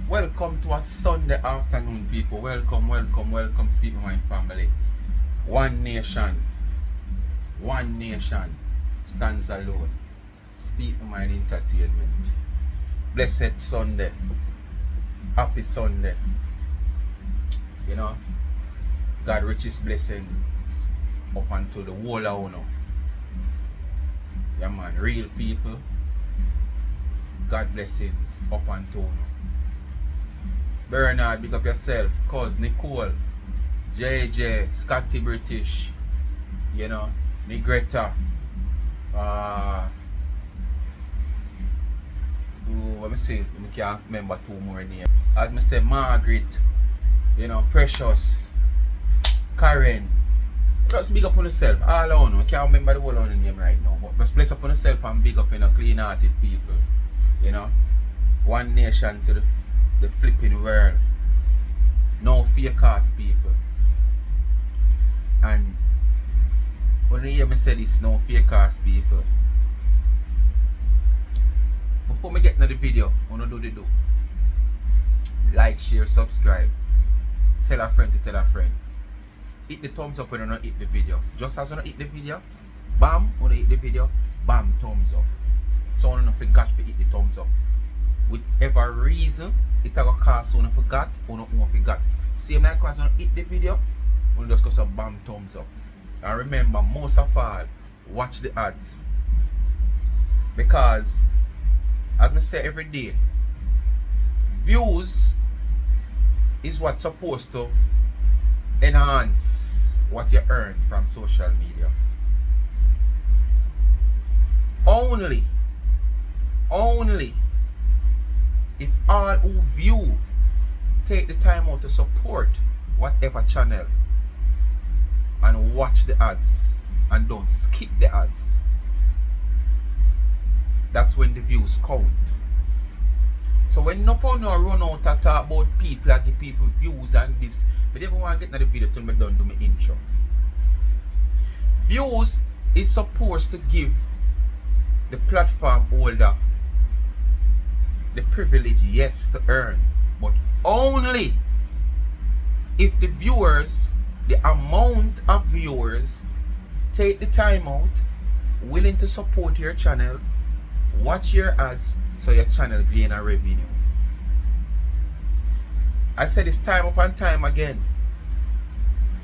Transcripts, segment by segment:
Welcome to a Sunday afternoon, people. Welcome, Speak My Mind family. One nation stands alone. Speak My Mind Entertainment. Blessed Sunday. Happy Sunday. You know, God richest blessings up unto the whole of you. Yeah, man, real people. God blessings up unto you. Bernard, big up yourself. Cuz Nicole, JJ, Scotty British, you know, Negretta, let me see, I can't remember two more names. As I say, Margaret, you know, Precious, Karen. Just big up on yourself. All on, I can't remember the whole on the name right now. But just bless up on yourself and big up in a clean-hearted people. You know, one nation to the flipping world. No fake ass people. And when you hear me say this, no fake ass people. Before me get into the video, I want to do. Like, share, subscribe. Tell a friend to tell a friend. Hit the thumbs up when you don't hit the video. Just as you don't hit the video, bam, when you hit the video, bam, thumbs up. So I don't forget to hit the thumbs up. Whichever reason, it will cause someone forgot or not forgot. Same like when you hit the video, you just go some bam thumbs up. And remember, most of all, watch the ads. Because, as I say every day, views is what's supposed to enhance what you earn from social media. Only if all who view take the time out to support whatever channel and watch the ads and don't skip the ads, that's when the views count. So when no fun no run out to talk about people and give people views and this, but if you want to get into the video till me done do my intro. Views is supposed to give the platform holder the privilege, yes, to earn, but only if the viewers, the amount of viewers take the time out, willing to support your channel, watch your ads, so your channel gain a revenue. I said this time upon time again,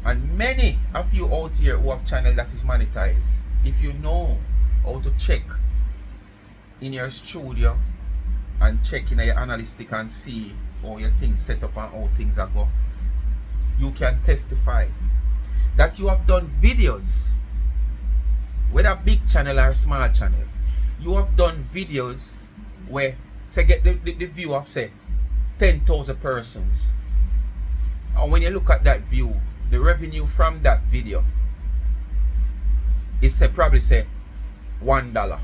and many of you out here who have channel that is monetized, if you know how to check in your studio and check in your analytic and see how your things set up and how things are go, you can testify that you have done videos, whether big channel or small channel. You have done videos where say get the view of say 10,000 persons, and when you look at that view, the revenue from that video is say probably say $1.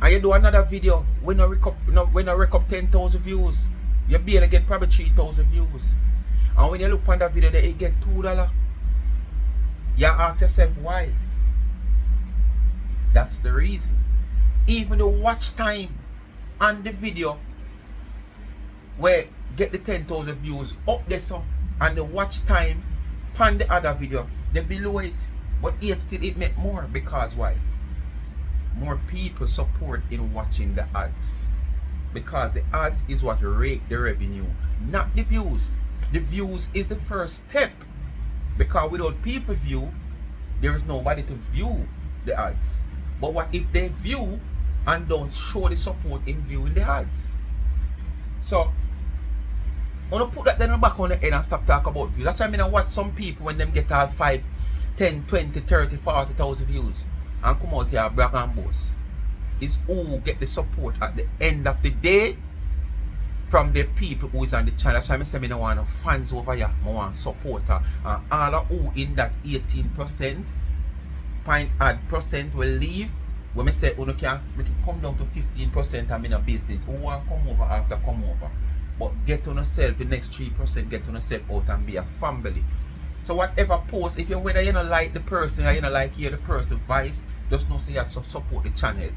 And you do another video when you rack up 10,000 views, you barely get probably 3,000 views. And when you look on that video, that you get $2. You ask yourself why. That's the reason. Even the watch time on the video where get the 10,000 views up there, so and the watch time on the other video, they below it, but yet still it make more. Because why? More people support in watching the ads, because the ads is what rake the revenue, not the views. The views is the first step, because without people view, there is nobody to view the ads. But what if they view and don't show the support in viewing the ads? So I want to put that then back on the head and stop talking about views. That's why I mean I watch some people when them get all 5, 10, 20, 30, 40,000 views and come out here brag and boast. Is who get the support at the end of the day from the people who is on the channel. So I say I don't want no fans over here, I want supporter. And all of who in that 18% point add percent will leave. When I say you can make it come down to 15% I'm in a business. Who want come over after come over. But get on yourself, the next 3% get on yourself out and be a family. So whatever post, if you whether you don't like the person or you don't like hear the person voice, just know say you have to support the channel.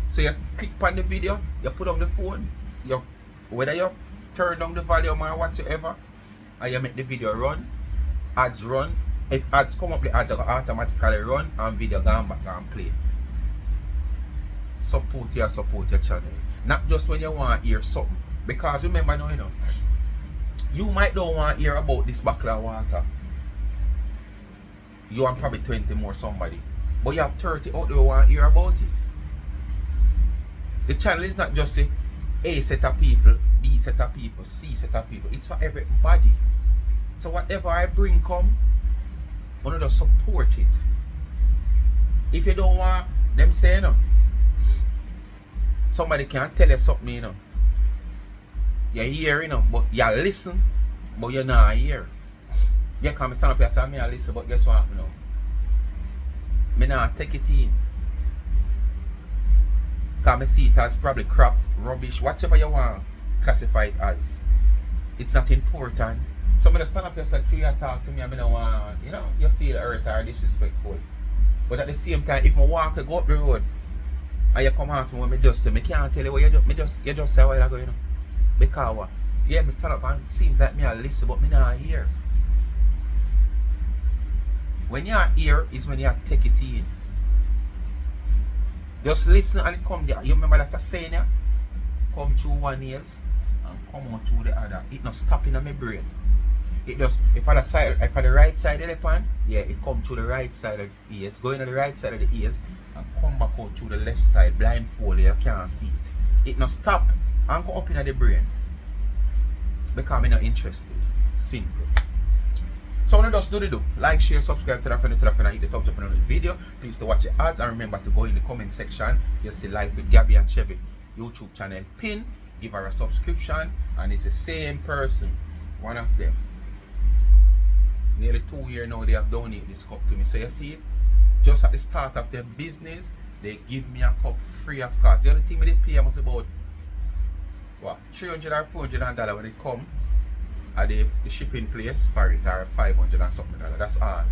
So you click on the video, you put on the phone, you Whether you turn down the volume or whatsoever, and you make the video run, ads run. If ads come up, the ads will automatically run and video gone back and play. Support your channel. Not just when you want to hear something. Because remember now, you might don't want to hear about this bottle of water. You want probably 20 more somebody. But you have 30 out there who want to hear about it. The channel is not just A set of people, B set of people, C set of people. It's for everybody. So whatever I bring come, I want to support it. If you don't want them say somebody can tell you something, you hear, but you listen, but you not hear. You can stand up here and say, I listen, but guess what, I not take it in. Because I see it as probably crap, rubbish, whatever you want to classify it as. It's not important. Somebody stand up here and say, you talk to me, I don't want, you feel hurt or disrespectful. But at the same time, if I walk, I go up the road, and you come ask me what I just say, I can't tell you what you just say a while ago, Because what? Yeah, I stand up and it seems like I listen, but I not hear. When you hear is when you take it in. Just listen and it come there. You remember that I saying ya? Come through one ears and come out through the other. It not stopping in my brain. It does. If on the right side of the pan, yeah, it come through the right side of the ears, going on the right side of the ears, and come back out through the left side, blindfolded, you can't see it. It not stop and go up in the brain. Because I'm not interested. Simple. So now just do the do. Like, share, subscribe to the friend, and hit the thumbs up on the video. Please to watch the ads and remember to go in the comment section. You see Life with Gabby and Chevy YouTube channel pin. Give her a subscription, and it's the same person. One of them. Nearly 2 years now they have donated this cup to me. So you see it? Just at the start of their business, they give me a cup free of cost. The only thing they pay almost about what, $300 or $400 when it come at the shipping place for it, or $500 and something. That's all.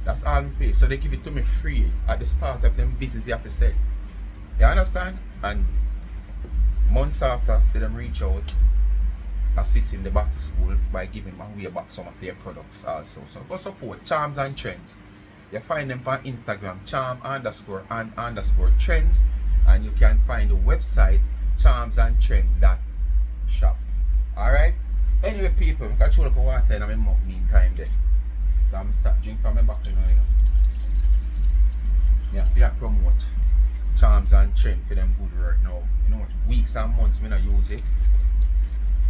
That's all I pay. So they give it to me free at the start of them business, you have to say. You understand? And months after, see them reach out, assisting the back to school by giving away back some of their products also. So go support Charms and Trends. You find them on Instagram, charm_and_trends, and you can find the website charmsandtrend.shop. Alright? Anyway, people, I can throw up water in my mouth meantime there. I'm going to start drinking from my bottle now. Yeah, promote Charms and Trend for them good work now. Weeks and months I don't use it.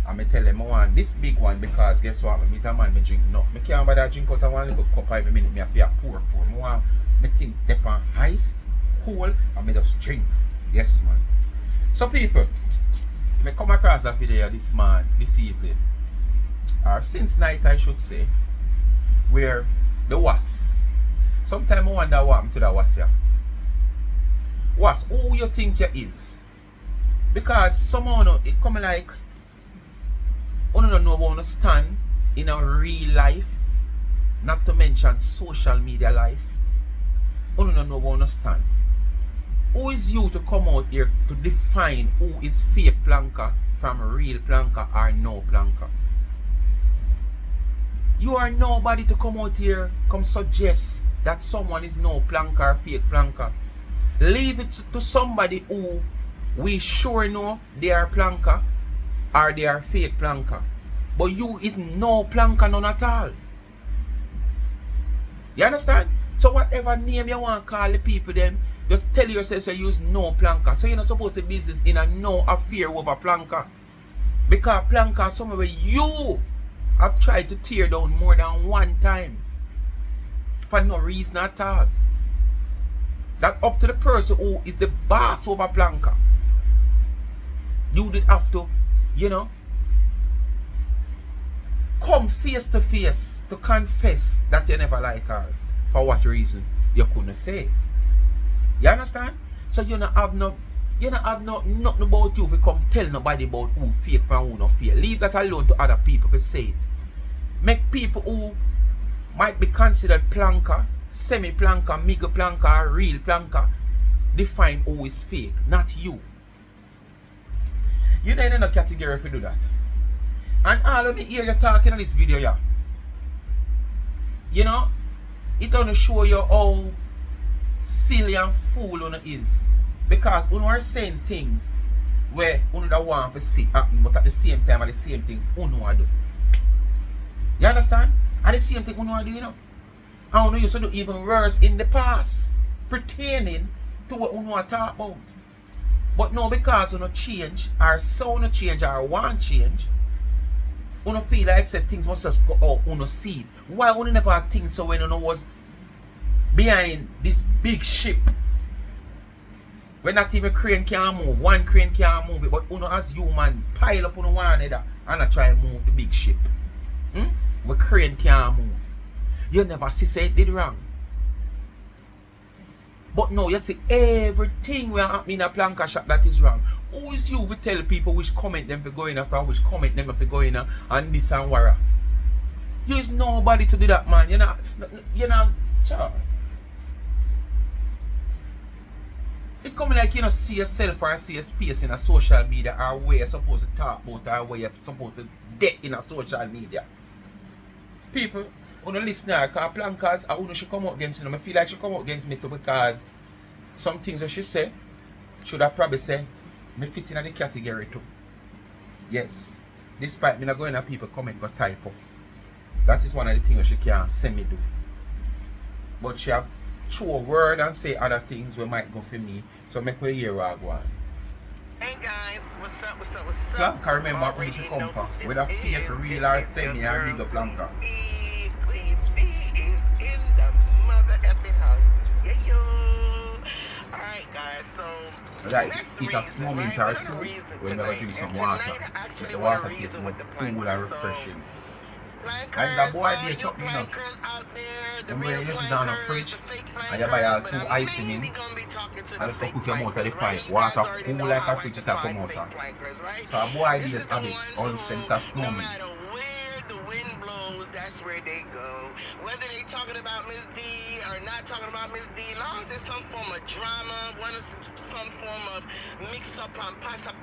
And I tell them I want this big one because guess what? I'm a man, I drink enough. I can't bother drink out of one little cup every minute. I have to pour. I want my thing dip on ice, cool, and I just drink. Yes, man. So people, I come across a video this evening, or since night I should say, where the Wasp. Sometimes I wonder what happened to the Wasp here. Wasp, who you think you is? Because somehow it come like I don't know about stand in a real life, not to mention social media life. I don't know about stand. Who is you to come out here to define who is fake planker from real planker or no planker? You are nobody to come out here, come suggest that someone is no planker or fake planker. Leave it to somebody who we sure know they are planker or they are fake planker. But you is no planker none at all. You understand? So whatever name you want to call the people them, just tell yourself you use no planker. So you're not supposed to be business in a no affair over planker. Because planker is somewhere where you have tried to tear down more than one time. For no reason at all. That's up to the person who is the boss over planker. You did have to, come face to face to confess that you never like her. For what reason? You couldn't say. You understand? So you don't have nothing about you if you come tell nobody about who fake and who not fake. Leave that alone to other people to say it. Make people who might be considered planker, semi-planker, mega planker, real planker, define who is fake, not you. You ain't in a category if you do that. And all of me hear you talking on this video, yeah. You know, it gonna show you how silly and fool one is. Because you are saying things where you don't want to see happen, but at the same time, at the same thing, you want to do. You understand? At the same thing, you want to do, you know. And you used to do even worse in the past, pertaining to what you want to talk about. But now, because you don't change, or so no change, or want change, you don't feel like said things must just go out, you don't see it. Why you never think so when you know was behind this big ship? When not even crane can move, one crane can move it, but you know as human pile up on one another and I try to move the big ship. Where crane can't move. You never see say it did wrong. But now you see everything will happen in a planka shop that is wrong. Who is you to tell people which comment them for going up and which comment them for going up and this and wara? You is nobody to do that, man. You're not sure. It come like you know see yourself or see a space in a social media or where you're supposed to talk about or where you're supposed to get in a social media. People who don't listen to her, because plankers I who should come out against them. I feel like she come out against me too because some things that she say should have probably say me fit in the category too. Yes. Despite me not going at people comment go type up. That is one of the things that she can't say me do. But she have throw a word and say other things we might go for me. So make we hear what I go on. Hey guys, what's up, what's up, what's up? Planka remember where she come from. Whether fake, real or semi or bigger Planka. Queen B is in the mother effing house. Yeah, yo. Alright guys, so like next eat a small mint or two when we drink some water. Let the water taste more cool and refreshing. And the boy did something, you know. And when you sit down on the fridge and you buy all two icing in, and just put your mouth at the pipe, water cool like a fridge it come out. So a boy did have it, all the things are snowman. The wind blows, that's where they go. Whether they talking about Miss D or not talking about Miss D, long as there's some form of drama, some form of mix up on pasa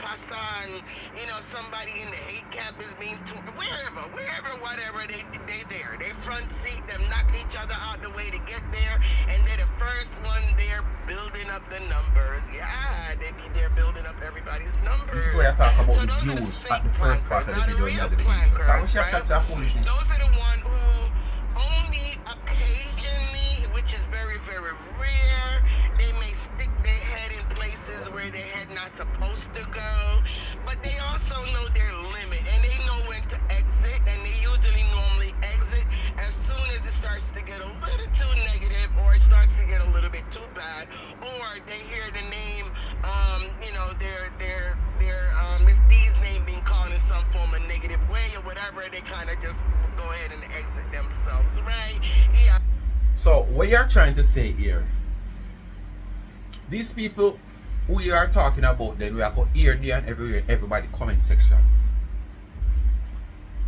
and you know somebody in the hate cap is being wherever, whatever they there. They front seat, them knock each other out the way to get there, and they're the first one there building up the numbers. Yeah, they be there building up everybody's numbers. This is where I talk about the views at the first part of the video and the foolishness. Those are the ones who only occasionally, which is very, very rare, they may stick their head in places where their head not supposed to go, but they also know their limit and they know when to exit, and they usually normally exit as soon as it starts to get a little too negative or it starts to get a little bit too bad, or they hear the name, you know, their Miss D's name being called in some form of negative way or whatever, they kind of just go ahead and exit themselves, right? Yeah. So what you're trying to say here, these people who you are talking about, then we are going here, there and everywhere, everybody comment section.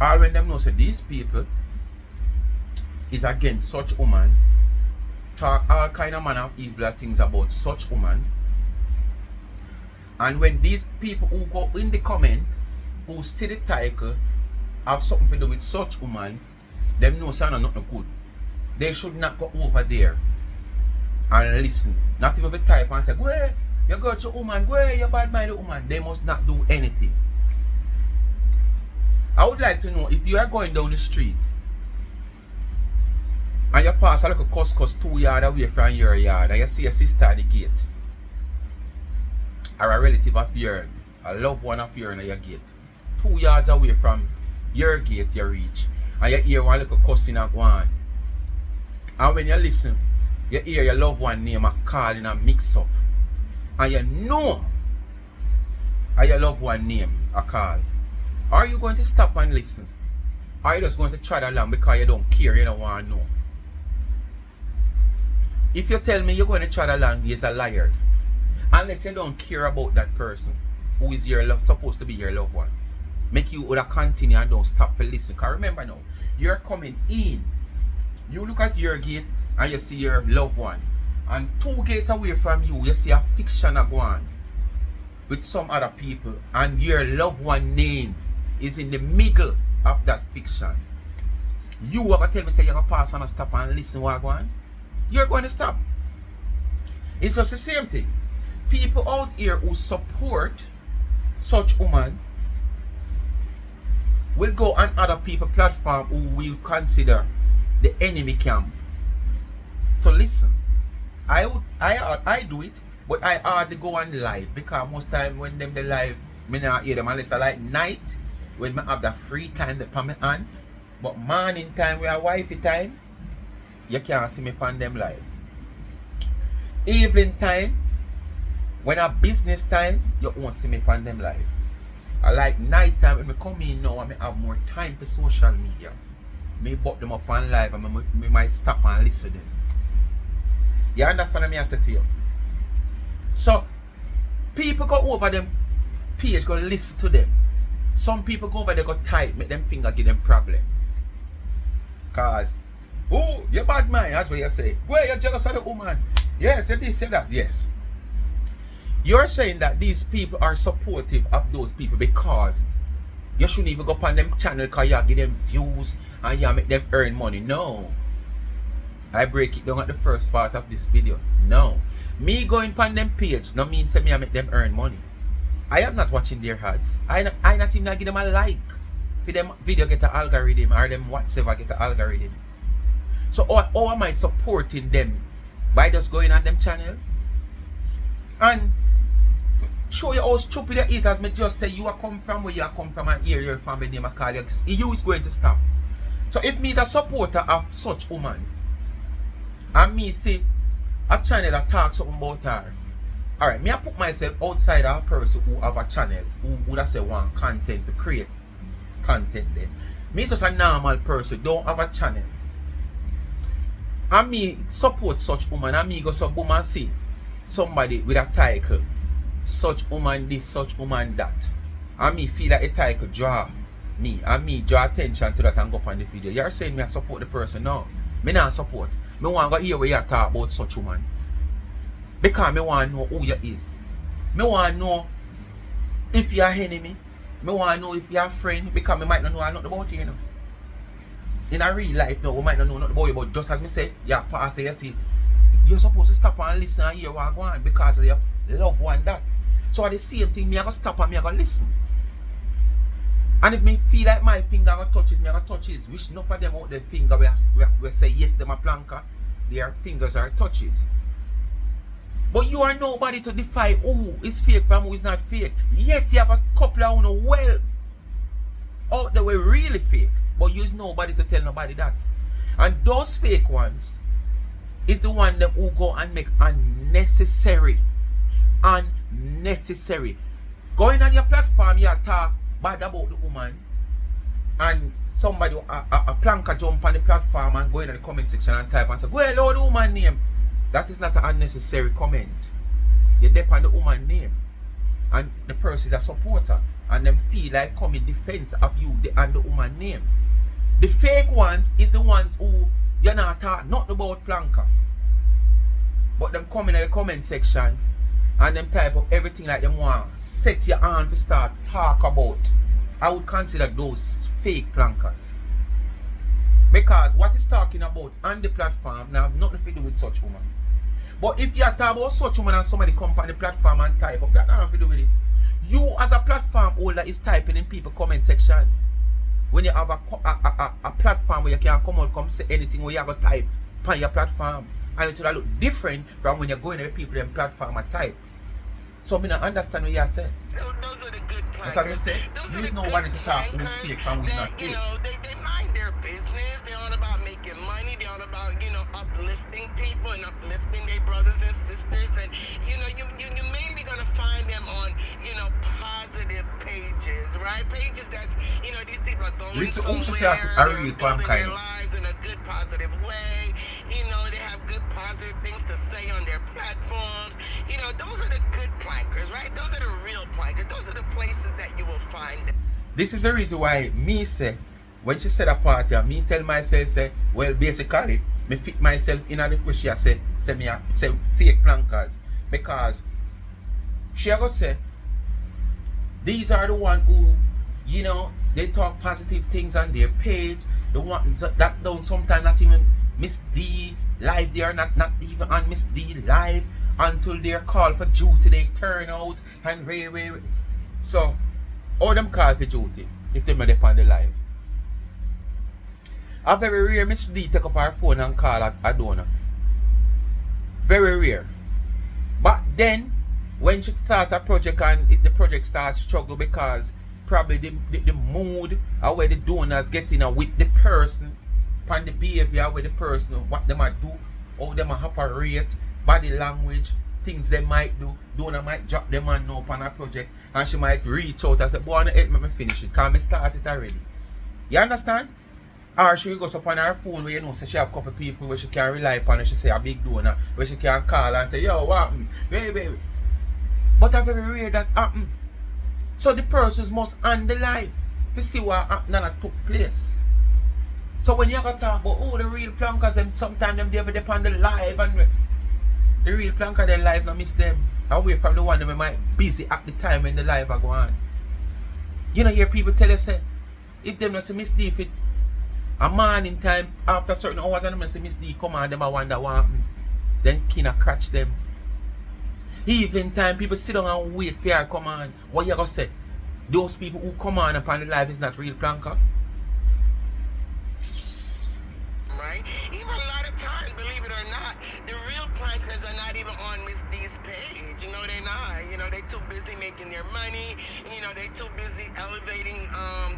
All when them know say these people is against such woman, talk all kind of manner of evil things about such woman. And when these people who go in the comment, who see the title, have something to do with such woman, them know sound nothing good. They should not go over there and listen. Not even type and say, go ahead, you got your woman, go ahead, you bad-minded woman. They must not do anything. I would like to know if you are going down the street and you pass a little cuscus 2 yards away from your yard and you see a sister at the gate, or a relative of yours, a loved one of yours at your gate, 2 yards away from your gate you reach, and you hear one little cussing and go on. And when you listen, you hear your loved one name a call in a mix up, and you know your loved one name a call. Are you going to stop and listen? Or are you just going to trot along because you don't care, you don't want to know? If you tell me you're going to trot along, you're a liar. Unless you don't care about that person who is supposed to be your loved one. Make you would continue and don't stop to listen. Because remember now, you're coming in. You look at your gate and you see your loved one. And 2 gates away from you, you see a fiction go on. with some other people and your loved one name is in the middle of that fiction, you are going to tell me say you're going to pass on and stop and listen what go on? You're going to stop. It's just the same thing. People out here who support such woman will go on other people's platform who will consider the enemy camp to listen. I do it, but I hardly go on live because most time when them the live, me not hear them unless I like night when I have the free time to put me on. But morning time with a wifey time, you can't see me on them live. Evening time, when a business time, you won't see me on them live. I like night time when I come in now and I have more time for social media. Me put them up on live and me might stop and listen to them. You understand what I say to you? So, people go over them page, go listen to them. Some people go over there, go type, make them finger give them problem. Cause, oh, you're bad man, that's what you say. Where you're jealous of the woman. Yes, you did say that, yes. You're saying that these people are supportive of those people because you shouldn't even go up on them channel because you give them views and you make them earn money. No. I break it down at the first part of this video. No. Me going on them page no means that I make them earn money. I am not watching their ads. I not even give them a like. For them video get an algorithm or them whatsoever get an algorithm. So how am I supporting them? By just going on them channel? And show you how stupid it is as me just say you are come from where you are come from and hear your family name and call you is going to stop. So if me is a supporter of such woman and me see a channel that talks something about her, alright, me I put myself outside of a person who have a channel who would say want content to create content then. Me is just a normal person, don't have a channel. And me support such woman and me go some woman see somebody with a title, such woman this, such woman that. And me feel that a title draw me and me draw attention to that and go up on the video. You're saying me I support the person? No. Me not support. Me want to hear where you talk about such woman. Because me want to know who you is. Me want to know if you're an enemy. Me want to know if you're a friend. Because me might not know nothing about you, you know. In a real life now, we might not know nothing about you, but just as me say, yeah, pass you see, you're supposed to stop and listen and hear what going on because of your loved one that. So at the same thing, me I go stop and me I go listen. And if me feel like my finger go touches, me I go touches. Which enough of them out their finger we say yes them a planker, their fingers are touches. But you are nobody to defy who is fake from who is not fake. Yes, you have a couple of who well out there were really fake. But you is nobody to tell nobody that. And those fake ones is the one that who go and make unnecessary. Going on your platform, you talk bad about the woman. And somebody, a planker jump on the platform and go in the comment section and type and say, go hello the woman name. That is not an unnecessary comment. You depend on the woman name. And the person is a supporter. And them feel like come in defense of you and the woman name. The fake ones is the ones who you're not talking nothing about planker. But them come in the comment section and them type up everything like them want set your hand to start talk about. I would consider those fake plankers. Because what is talking about on the platform now have nothing to do with such woman. But if you are talking about such woman and somebody come on the platform and type up, that nothing to do with it. You as a platform holder is typing in people comment section. When you have a platform where you can come out, come say anything where you have a type on your platform, and it will look different from when you're going to the people in platform and type. So I don't understand what you're saying. Those are the good plankers. What I'm saying? There is no one to talk who's fake and who's not fake. You know, they mind their business. They're all about making money. They're all about, you know, uplifting people and uplifting their brothers and sisters. And, you know, you're mainly going to find them on, you know, positive pages, right? Pages that's, you know, these people are going somewhere. They're building their lives in a good, positive way. You know, they have good, positive things to say on their platforms. You know, those are the good plankers, right? Those are the real plankers. Those are the places that you will find them. This is the reason why me say, when she said a party, me tell myself, say, well, basically, me fit myself in a request she say me say fake plankers. Because she go say, These are the one who, you know, they talk positive things on their page. The one that don't sometimes not even Miss D live. They are not even on Miss D live until they're called for duty. They turn out and ray. So, all them call for duty if they made on the live. A very rare Miss D take up her phone and call a donor. Very rare. But then, when she start a project and the project starts struggle because probably the mood or where the donors getting with the person, and the behavior with the person, what they might do, how they might operate, body language, things they might do, donor might drop them and up on a project and she might reach out and say, boy, help me finish it, because I start it already. You understand? Or she goes up on her phone where you know so she have a couple of people where she can rely upon and she say a big donor where she can call and say, yo, what happened? Baby. But it's very rare that happen. So the persons must on the live to see what happened and that took place. So when you talk about the real plankers, them sometimes them never depend on the live and the real planker their live not miss them. Away from the one that might busy at the time when the live are going on. You know, hear people tell us say, if them not say Miss D, if it a morning time after certain hours and them say Miss D come on, them I wonder what happened. Then kinda catch them. Evening time people sit down and wait for her to come on. What you gonna say? Those people who come on upon the live is not real planker. Right? Even a lot of times, believe it or not, the real plankers are not even on Miss D's page. You know, they're not. You know, they too busy making their money. You know, they too busy elevating,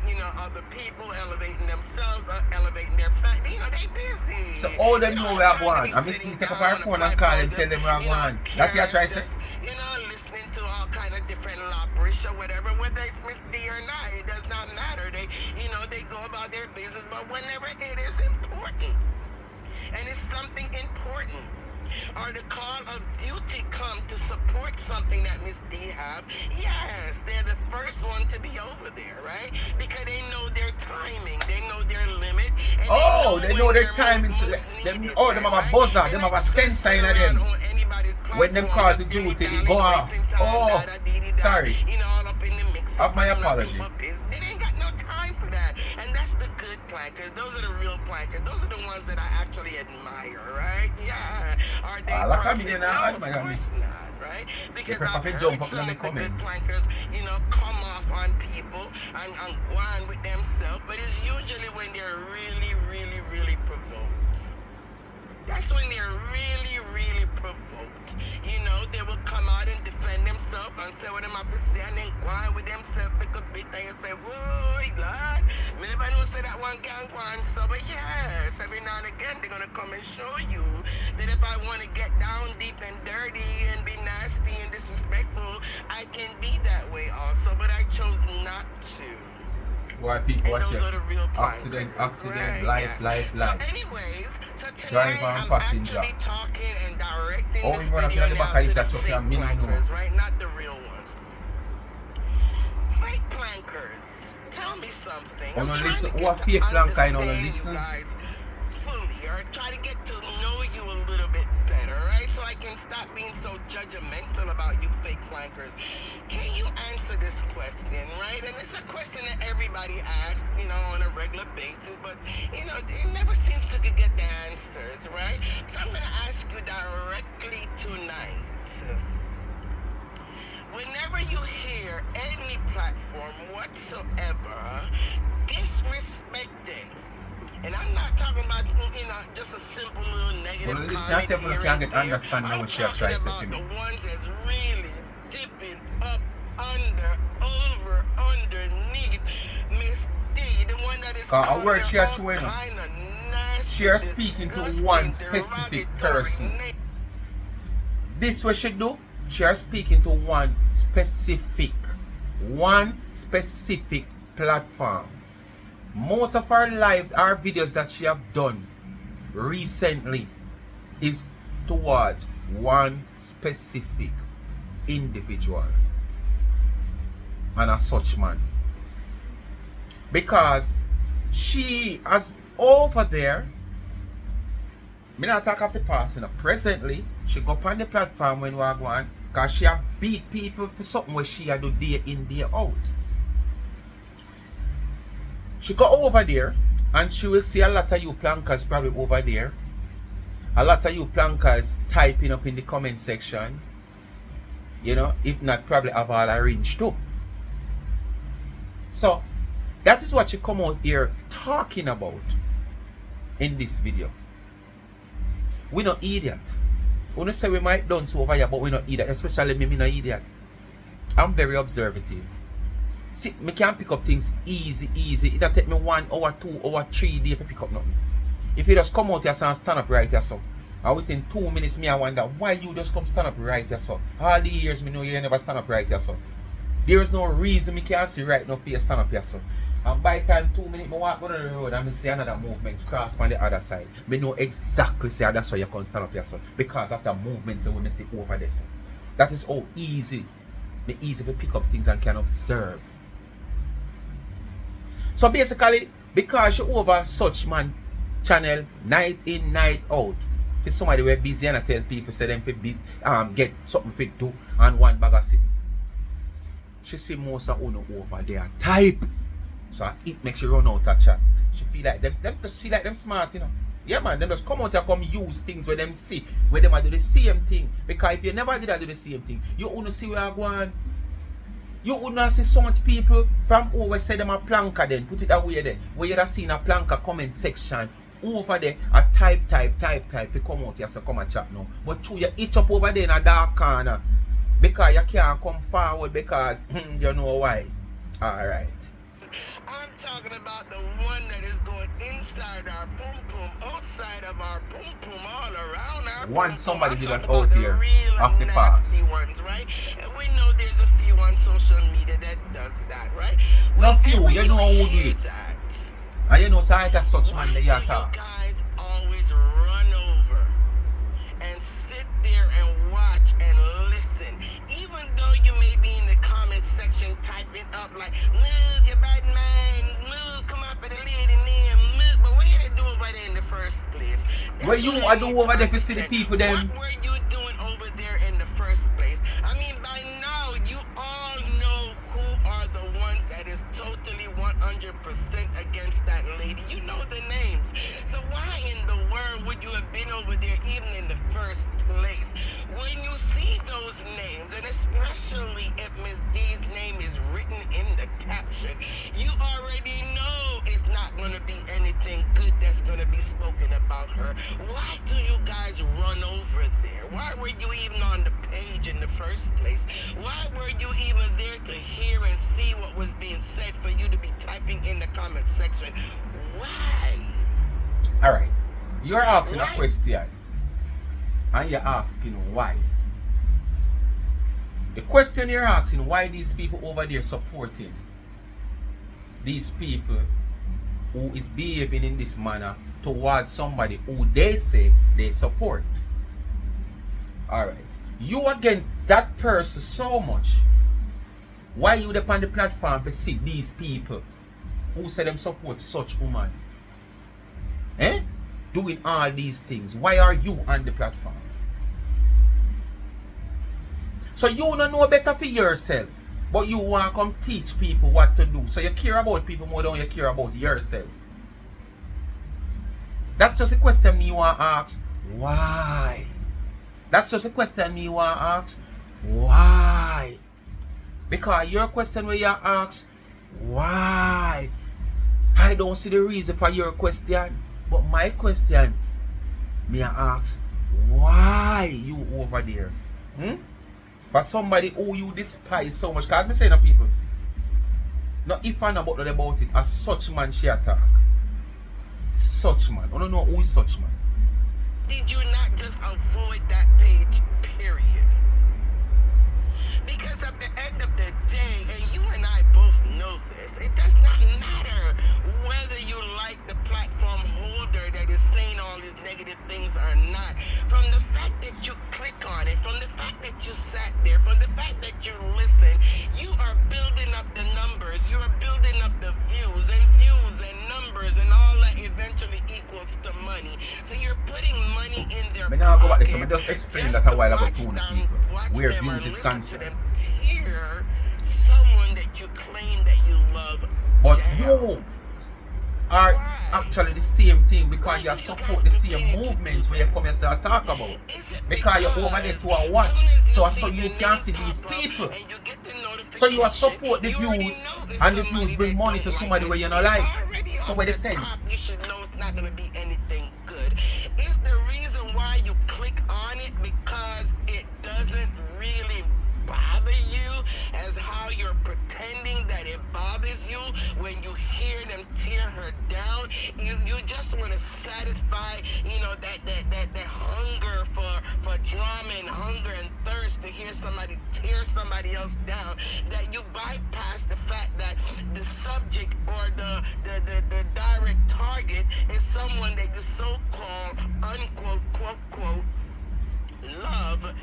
you know, other people, elevating themselves, elevating their family. You know, they busy. So all them know where I want. I'm just take up our phone and call and tell them where I want. That's what I try to say. You know, listening to all kind of different lopperish or whatever, whether it's Miss D or not, it does not matter. They, you know, they go about their business, but whenever it is important, and it's something important, or the call of duty come to support something that Miss D have, yes, they're the first one to be over there, right? Because they know their timing, they know their limit, and they know their timing. Them have a buzzer, them have a sensor in them. When them call to duty, they go off. Oh, sorry. You know, all up in the mix. Of my apology. They ain't got no time for that. And that's the good plankers. Those are the real plankers. Those are the ones that I actually admire, right? Yeah. Are they perfect? No, of course not, right? Because I've heard some of the good plankers, you know, come off on people and go on with themselves, but it's usually when they're really provoked. That's when they're really provoked. You know, they will come out and defend themselves and say what them have to say and then go on with themselves like a bit and you say, whoa, Lord, me never know say that one can go on. So, but yes, every now and again they're going to come and show you that if I want to get down deep and dirty and be nasty and disrespectful, I can be that way also, but I chose not to. Why people watch those are the real accident, right? life. So anyways, so tonight Driver and I'm passenger. actually talking and directing Oh, this we wanna video be now the to the back of fake the plankers, right? Not the real ones. Fake plankers. Tell me something. Oh, I'm no, trying listen. to What get fake to planker, you know, understand listen. you guys fully, or try to get to know you a little bit better, right? So I can stop being so judgmental about you fake plankers. Can you answer this question, right? And it's a question that everybody asks, you know, on a regular basis, but, you know, it never seems to get the answers, right? So I'm going to ask you directly tonight. Whenever you hear any platform whatsoever disrespecting, and I'm not talking about, you know, just a simple little negative comment here and there. I'm talking about the ones that's really dipping up, underneath Miss D, the one that is calling all kind of nasty, she is speaking to one specific person. This what she do? She is speaking to one specific platform. Most of our videos that she have done recently is towards one specific individual and a such man, because she has over there, me not talk of the past, you know, presently she go up on the platform when we are going, because she have beat people for something where she had do day in, day out. She go over there and she will see a lot of you plankers probably over there. A lot of you plankers typing up in the comment section. You know, if not, probably have all arranged too. So, that is what she come out here talking about in this video. We not idiot. We don't say we might done so over here, but we not idiot. Especially me not idiot. I'm very observative. See, me can pick up things easy. It'll take me 1 hour, 2 hour, 3 days to pick up nothing. If you just come out here and stand up right here, so, and within 2 minutes, me I wonder why you just come stand up right here, so. All the years me know you never stand up right here, so. There is no reason me can't see right now for you stand up here, so. And by the time 2 minutes, I walk down the road and I see another movement cross on the other side. I know exactly say that's why you can stand up here, so. Because of the movements that we see over there, so. That is how easy to pick up things and can observe. So basically, because you over such man channel night in, night out, for somebody were busy and I tell people say them for get something fit do and one bag of sit. She see most of Uno over there type. So it makes you run out of chat. She feel like them just feel like them smart, you know. Yeah man, them just come out and come use things where them see, where them do the same thing. Because if you never did do the same thing, you wouldn't see where I go on. You wouldn't see so much people from over say them a planker then, put it away there, where you have seen a planker comment section over there, a type, to come out here, so come and chat now. But true, you itch up over there in a dark corner, because you can't come forward because, you know why. Alright. I'm talking about the one that is going inside our boom boom, outside of our boom boom, all around our boom boom. Once somebody I'm did that talking about out the here, real off the nasty pass. ones, right? And we know there's a few on social media that does that, right? Not few, Whenever you know who do hear it. that, And you know, so I got such man why that do you you talk. guys always run over and sit there and watch and listen? Even though you may be in the comment section typing up like, move your bad man, move, come up with a lady name, move. But what are you doing over there in the first place? What you what I do need over to there for see the understand. people them? What were you doing over there in the first place? I mean, by now, you all know who are the ones that is totally 100% against that lady. You know the names. So why in the world would you have been over there even in the first place? When you see those names, and especially if Miss D's name is written in the caption, you already know it's not going to be anything good that's going to be spoken about her. Why do you guys run over there? Why were you even on the page in the first place? Why were you even there to hear and see what was being said for you to be typing in the comment section? Why? Alright. You're asking Why? a question. And you're asking why. The question you're asking, why these people over there supporting these people who is behaving in this manner towards somebody who they say they support. Alright. You against that person so much. Why you up on the platform to see these people who say them support such woman? Doing all these things. Why are you on the platform? So you don't know better for yourself. But you want to come teach people what to do. So you care about people more than you care about yourself. That's just a question me want to ask. Why? That's just a question me want to ask. Why? Because your question where you ask, why? I don't see the reason for your question. But my question, me ask, why you over there? For somebody who you despise so much. Because I say to people, not if I know about it, as such man she attack. Such man. I don't know who is such man. Did you not just avoid that page, period? Because at the end of the day, and you and I both know this, it does not matter whether you like the platform holder that is saying all these negative things or not. From the fact that you click on it, from the fact that you sat there, from the fact that you listen, you are building up the numbers, you are building up the views and numbers and all that eventually equals to money. So you're putting money in their But now go back pocket this. Let me just explain just that a to while ago watch to them, people. watch watch where them or views is listen to concerned. them tear someone that you claim that you love But down. you are Why? actually the same thing, Why because do you you support guys the same continue to do movements where you that? come and start talk about. Is it Because you're over there to a as watch, soon as you so see you the can name see these pop up people. and you get the notification, So you are support the you already views, know it's and the somebody views bring that money don't to like somebody this. where you not It's like. already So off where the the sense? top. You should know it's not gonna be anything good. Is the reason why you click on it because it doesn't really bother you as how you're pretending that it bothers you when you hear them tear her down? You just want to satisfy, you know, that hunger for drama and hunger and thirst to hear somebody tear somebody else down, that you bypass the fact that the subject or the direct target is someone that you so-called unquote quote quote love.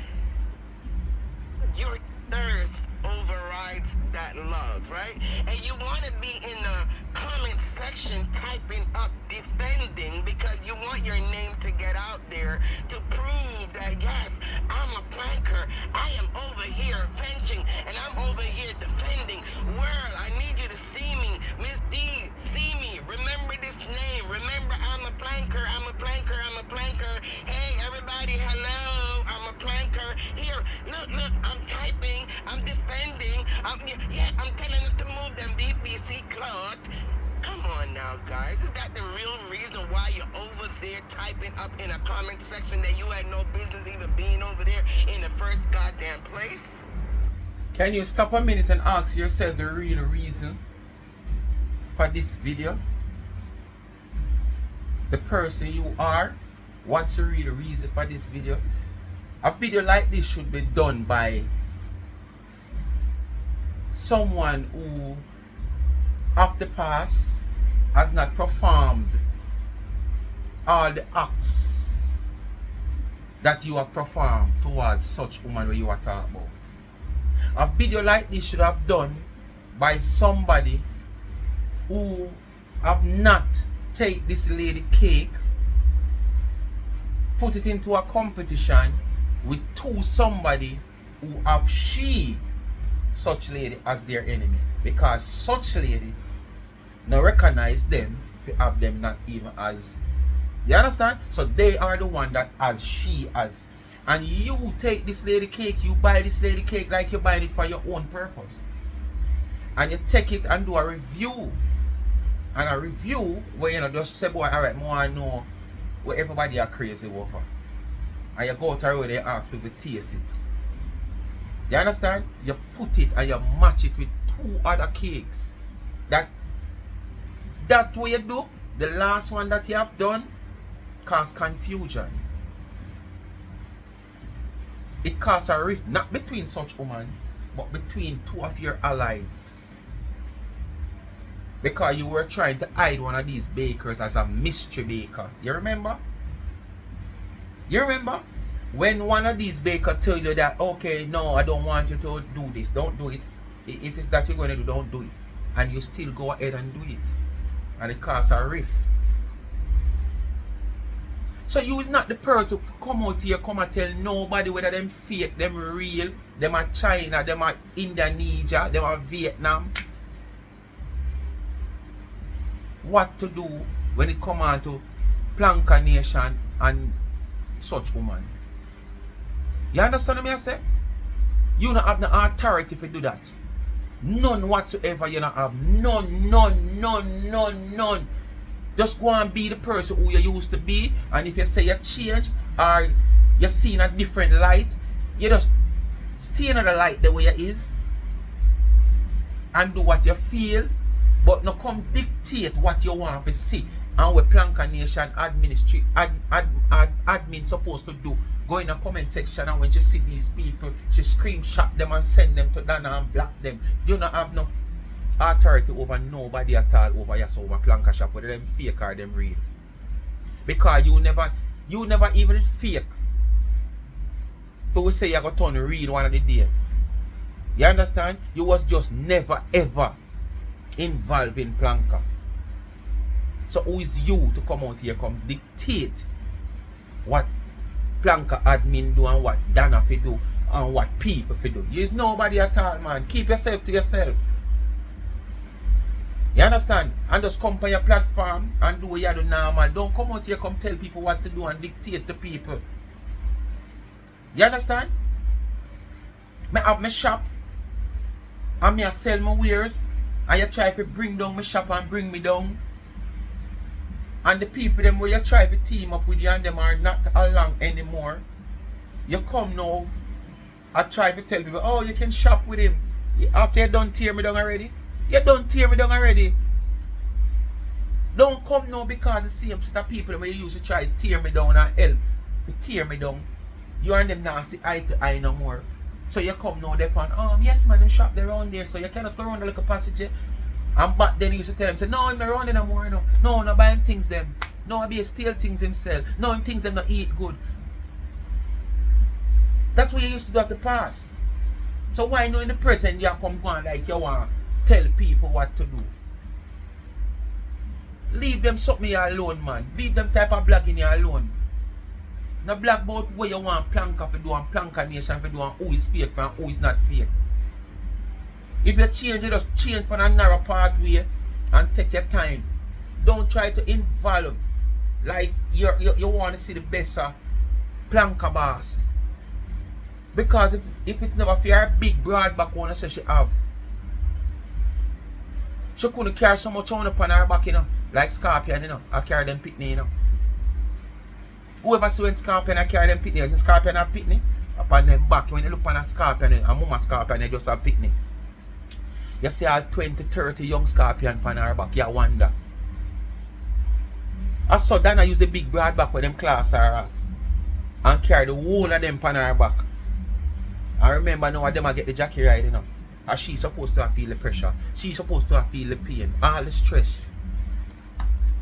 Your thirst overrides that love, right? And you want to be in the comment section typing up defending because you want your name to get out there to prove that, yes, I'm a planker. I am over here benching and I'm over here defending. World, I need you to see me. Miss D, see me. Remember this name. Remember, I'm a planker. I'm a planker. I'm a planker. Hey, everybody, hello. I'm a planker. Here, look, I'm typing. I'm defending. I'm telling them to move them BBC cloth. Come on now, guys. Is that the real reason why you're over there typing up in a comment section that you had no business even being over there in the first goddamn place? Can you stop a minute and ask yourself the real reason for this video? The person you are? What's the real reason for this video? A video like this should be done by someone who of the past has not performed all the acts that you have performed towards such woman where you are talking about. A video like this should have done by somebody who have not take this lady cake, put it into a competition with somebody who have such lady as their enemy, because such lady now recognize them to have them not even as, you understand? So they are the one that as she as, and you take this lady cake, you buy this lady cake like you're buying it for your own purpose, and you take it and do a review, and a review where you know just say, boy, alright, more I know what everybody are crazy over, and you go out the road and ask people to taste it. You understand? You put it and you match it with 2 other cakes. That way you do, the last one that you have done, cause confusion. It causes a rift, not between such woman, but between 2 of your allies. Because you were trying to hide one of these bakers as a mystery baker. You remember? You remember? When one of these bakers tell you that, okay, no, I don't want you to do this, don't do it. If it's that you're going to do, don't do it. And you still go ahead and do it. And it causes a rift. So you is not the person who come out here, come and tell nobody whether them fake, them real, them are China, them are Indonesia, them are Vietnam. What to do when it come on to Planka Nation and such woman. You understand what I say? You don't have the authority to do that. None whatsoever you don't have. None. Just go and be the person who you used to be, and if you say you change or you're seeing a different light, you just stay in the light the way it is and do what you feel, but not come dictate what you want to see. And what Planka Nation admin supposed to do. Go in the comment section, and when she see these people, she screenshot them and send them to Dana and block them. You don't have no authority over nobody at all over your over Planka shop, whether them fake or them real. Because you never even fake. So we say you got turn real one of the day. You understand? You was just never ever involved in Planka. So who is you to come out here, come dictate what Planka admin do and what Dana fi do? and what people fi do. There's nobody at all, man. Keep yourself to yourself. You understand? And just come on your platform and do what you do normal. Don't come out here come tell people what to do and dictate to people. You understand? Me have my shop and me a sell my wares, and you try to bring down my shop and bring me down. And the people them where you try to team up with you and them are not along anymore. You come now, I try to tell people, oh, you can shop with him. After you done tear me down already. You don't tear me down already. Don't come now because the same set of people when you used to try to tear me down and help to tear me down. You and them now see eye to eye no more. So you come now they on, yes man, them shop there around there, so you cannot go around the little passage. And back then you used to tell them, say, no, I'm not around no more, no. No, no buy him things them. No, I be steal things himself. No, him things them not eat good. That's what you used to do at the past. So why now in the present you come on like you want tell people what to do? Leave them something you alone, man. Leave them type of blogging you alone. Now black about where you want planka to do and planka nation to do and who is fake and who is not fake. If you change, you just change from a narrow pathway and take your time. Don't try to involve like you want to see the best planka boss. Because if it's never for her big broad back one say she have. She couldn't carry so much on upon her back, you know. Like Scorpion, you know. I carry them pitney, you know. Whoever see when Scorpion I carry them pitney, the Scorpion have pitney upon them back. When you look on a Scorpion, a mama Scorpion, they just have pitney. You see a 20, 30 young Scorpion upon her back, you wonder. I saw Dana use the big broad back with them class her ass. And carry the whole of them upon her back. I remember now them I get the Jackie ride, you know. And she's supposed to feel the pressure. She's supposed to feel the pain. All the stress.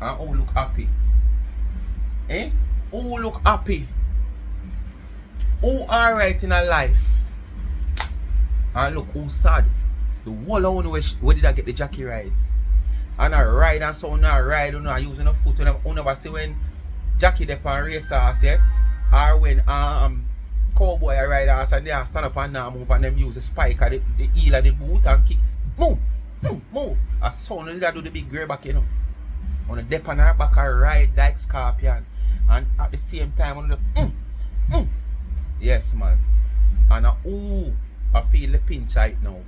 And who look happy? Eh? Who look happy? Who alright in her life? And look who sad. The whole of where did I get the Jackie ride? And I ride and so now I ride, you know, I using a foot. You never see when Jackie dey on race horse yet. Or when cowboy I ride horse and they stand up and now move and them use the spike or the heel of the boot and kick. Move! Move! A son they do the big grey back, you know. On the dep on her back I ride like Scorpion. And at the same time on the yes man. And I feel the pinch right now.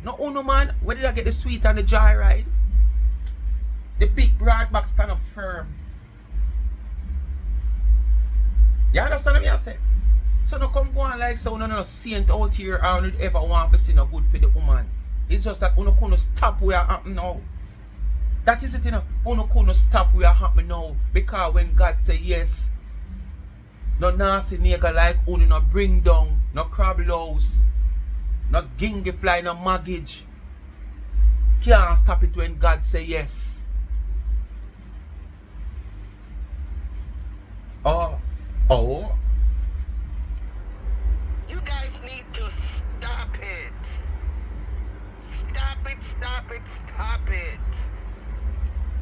No man, where did I get the sweet and the joy ride? The big broad back stand up firm. You understand what I say? So no come go on like so no saint out here and ever want to see no good for the woman. It's just that you couldn't stop where it happen now. That is it, you know. You couldn't stop where it happen now. Because when God say yes, no nasty nigga like you no bring down, no crab louse, no gingy fly, no maggage. Can't stop it when God say yes. Oh. You guys need to stop it. Stop it, stop it, stop it.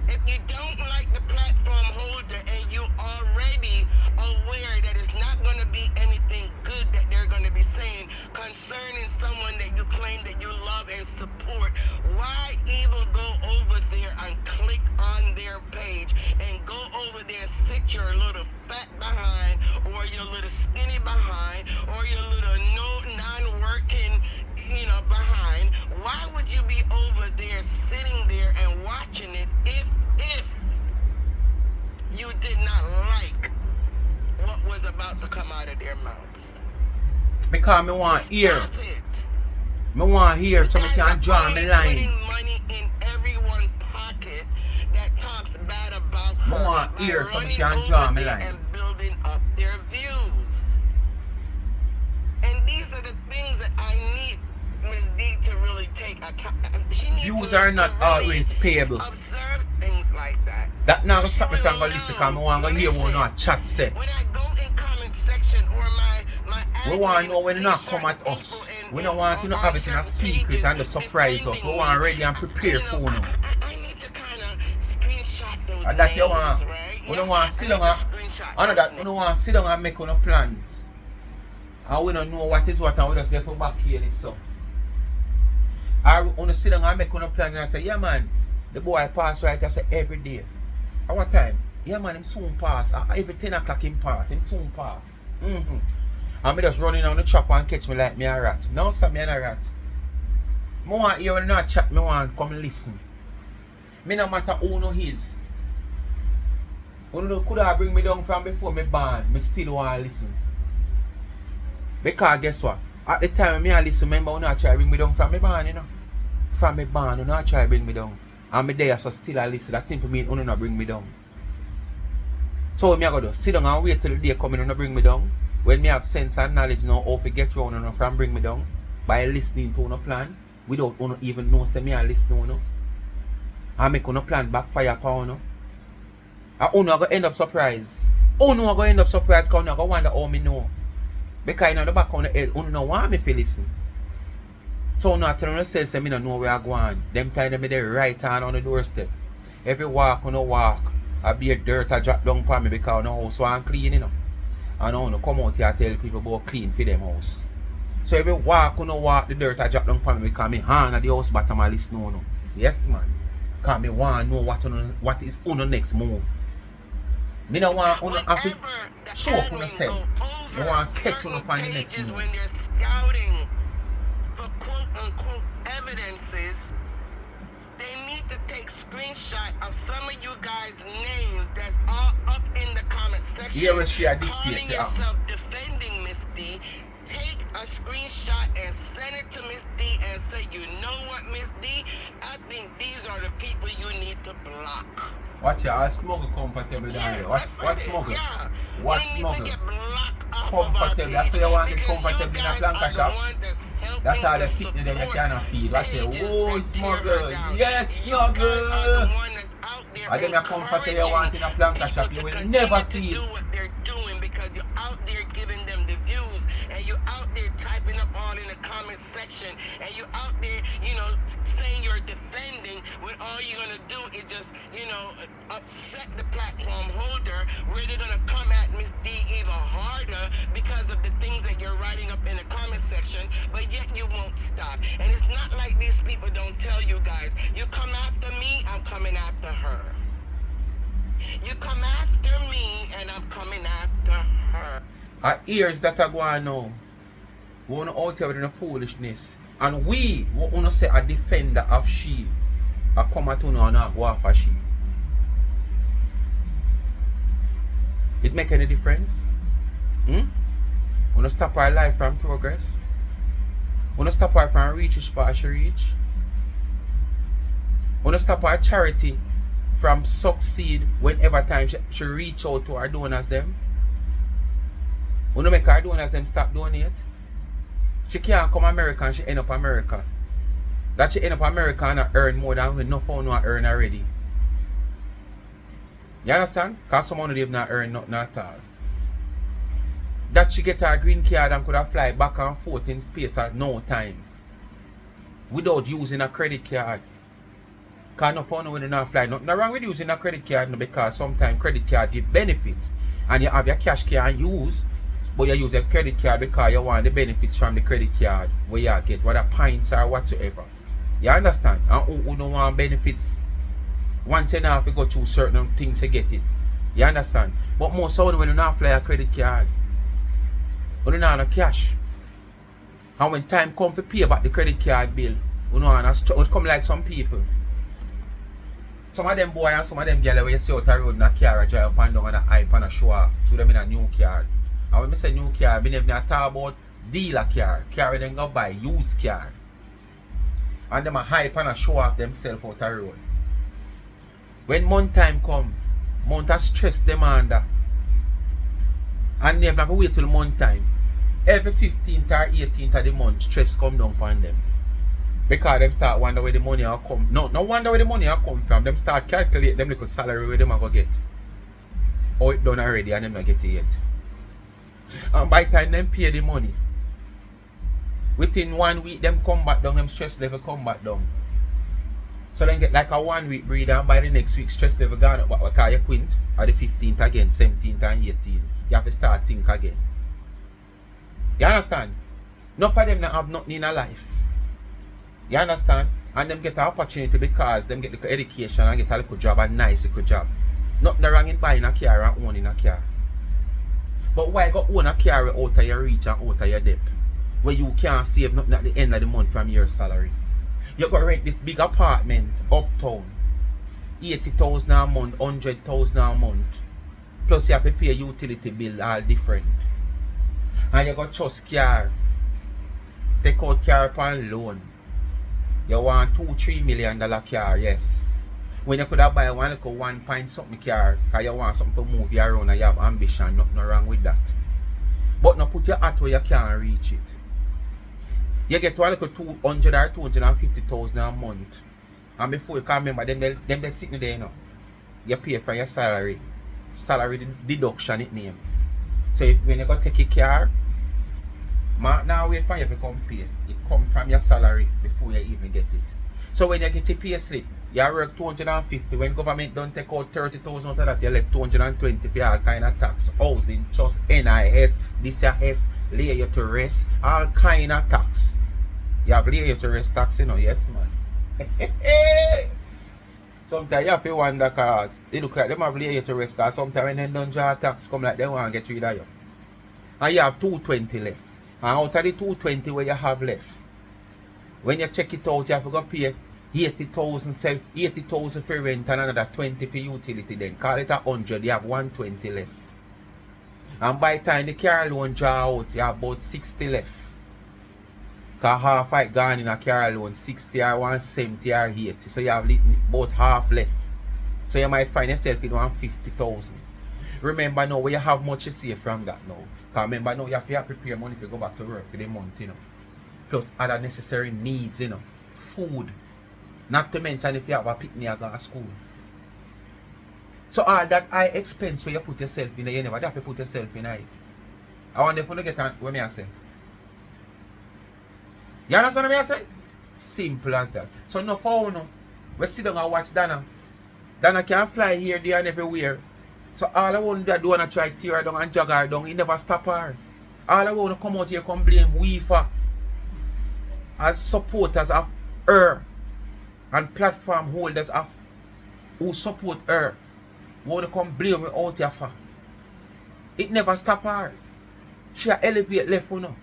If you don't like the platform holder and you already aware that it's not going to be anything good that they're going to be saying concerning someone that you claim that you love and support, why even go over there and click on their page and go over there and sit your little fat behind or your little skinny behind or your little non-working behind? Why would you be over there sitting there and watching it if you did not like what was about to come out of their mouths? Because me want hear. Stop it. Me want hear so me can draw me line. Putting money in everyone's pocket that talks bad about her. Me want hear so me running can draw over me there line. and building up their views. And these are the things that I need Ms. D to really take account. Views are not always payable. Observe things like that. That now stop me from going to listen because I want to hear what no chat say. When I go in comment section or my We want to know when it not come at us. We don't want to have it in a secret and to surprise us. We want ready and prepare for now. I need to kind of screenshot those And that you names, want. right? We don't want to sit down and that we don't want to sit down and make no plans. And we don't know what is what, and we just get for back here this so. I want to sit down and make a plan and say, yeah man, the boy pass right I say every day. At what time? Yeah man, him soon pass. Every 10 o'clock him pass, him soon pass. And me just running on the chopper and catch me like me a rat. Now stop me a rat. I want hear when not chat, me want come listen. Me no matter who no his. Who could have bring me down from before me born, me still want to listen. Because guess what? At the time me I listen, remember when I try to bring me down from me born, you know. From me born, when I try to bring me down. And me there so still I listen. That simply mean you not bring me down. So me I go do sit down and wait till the day coming and bring me down. When me have sense and knowledge now how to get around and from bring me down by listening to no plan without you even know say me I listen you know. And make no plan backfire upon you. And you go end up surprised. You go end up surprised because you go wonder how me know. Because in the back of the head, you don't want me to listen. So now tell yourself say me don't know where I go on. Them time them there right hand on the doorstep. Every walk you walk, I be a dirt I drop down for me because no house want clean you know. And now come out here and tell people about clean for them house. So every walk you walk the dirt I drop down for me because me hand at the house bottom I listen you know. Yes man. Because me want to know what is on the next move. Me don't want to have to show up on yourself. You want to catch on up on the next move. When they're scouting for quote-unquote evidences, they need to take screenshot of some of you guys' names that's all up in the comment section. Yeah, we share calling yourself defending Miss D. Take a screenshot and send it to Miss D and say, you know what, Miss D? I think these are the people you need to block. Watch out, I smuggle comfortable down here. What smuggle? Yeah. What We need smuggle? to get blocked off Comfortable. That's why you want to get comfortable in a planka shop. That's That's all the fitness that you cannot feed. Watch it. Oh, smuggle. Yes, smuggle. And then you comfortable you want in a planka shop. You will never see it. Do what they're doing because you're out there giving them the views and you're out there typing up all in the comment section and you're out there, you know, saying you're defending when all you're gonna do is just, you know, upset the platform holder where they're gonna come at Miss D even harder because of the things that you're writing up in the comment section, but yet you won't stop. And it's not like these people don't tell you guys, you come after me, I'm coming after her. You come after me and I'm coming after her. Our ears that are going now. We want to out here with the foolishness. And we want to say a defender of she. I come at you now and go after she. It make any difference? Want to stop our life from progress? Want to stop her from reach which part she reach? Want to stop our charity from succeed whenever time she reach out to our donors them? Want to make our donors them stop donate? She can't come America and she end up America. That she end up America and earn more than we no phone no earn already. You understand? Because some of them not earn nothing at all. That she get her green card and could have fly back and forth in space at no time. Without using a credit card. Because no phone when you not fly. Nothing wrong with using a credit card no, because sometimes credit card give benefits. And you have your cash card use. But you use a credit card because you want the benefits from the credit card where you get, whether points or whatsoever. You understand? And who don't want benefits, once you have to go through certain things to get it. You understand? But most of when you not fly a credit card, when you not have cash. And when time comes to pay back the credit card bill, you know, and it come like some people. Some of them boys and some of them girls where you see out the road in a car drive up and down and a hype and a show off to them in a new car. And when I say new car, I never talk about dealer car. Car where they go buy used car. And them a hype and a show off themselves out the road. When month time come, month of stress them under. And they have to wait till month time. Every 15th or 18th of the month, stress come down upon them. Because them start wonder where the money will come. No wonder where the money will come from. Them start calculate them little salary where them are going to get. Or it done already and them not get it yet. And by the time them pay the money, within 1 week them come back down, them stress level come back down. So then get like a 1 week breather and by the next week stress level gone up back because you quint at the 15th again, 17th and 18th. You have to start think again. You understand? Enough of them that have nothing in a life. You understand? And them get an opportunity because them get the education and get a little job, a nice little job. Nothing wrong in buying a car and owning a car. But why go own a car out of your reach and out of your debt? Where you can't save nothing at the end of the month from your salary. You go rent this big apartment uptown. 80,000 a month, 100,000 a month. Plus you have to pay utility bill all different. And you go trust car. Take out car upon loan. You want $2-3 million car, yes. When you could have buy one little 1 point something car, because you want something to move you around and you have ambition, nothing wrong with that. But not put your heart where you can't reach it. You get one little 200 or 250,000 a month. And before you can remember, them they sitting there, you know. You pay for your salary. Salary deduction it name. So when you go take your car, now wait for you to come pay. It come from your salary before you even get it. So when you get your pay slip, you work 250. When government don't take out 30,000 out of that, you left 220 for all kind of tax. Housing, trust, NIS, this your S, lay you to rest, all kind of tax. You have lay you to rest tax, you know, yes man. Sometimes you have to wonder cause they look like them have lay you to rest cause sometimes when they don't draw tax come like they want to get rid of you. And you have 220 left. And out of the 220 where you have left, when you check it out, you have to go pay 80,000 for rent and another 20 for utility. Then call it 100, you have 120 left. And by the time the car loan draw out, you have about 60 left. Because half it gone in a car loan, 60 or 170 or 80. So you have about half left. So you might find yourself in 150,000. Remember now, where you have much to save from that now. Because remember now, you have to prepare money to go back to work for the month, you know. Plus other necessary needs, you know. Food. Not to mention if you have a picnic or go to school. So all that high expense where you put yourself in, you never have to put yourself in it. I wonder if you get what I say. You understand what I say? Simple as that. So no for no. We sit down and watch Dana. Dana can fly here, there and everywhere. So all I want to do is try to tear her down and jog her down. He never stop her. All I want to come out here come blame we for as supporters of her and platform holders of who support her. Want to come blame me out here for. It never stop her. She elevate left for now.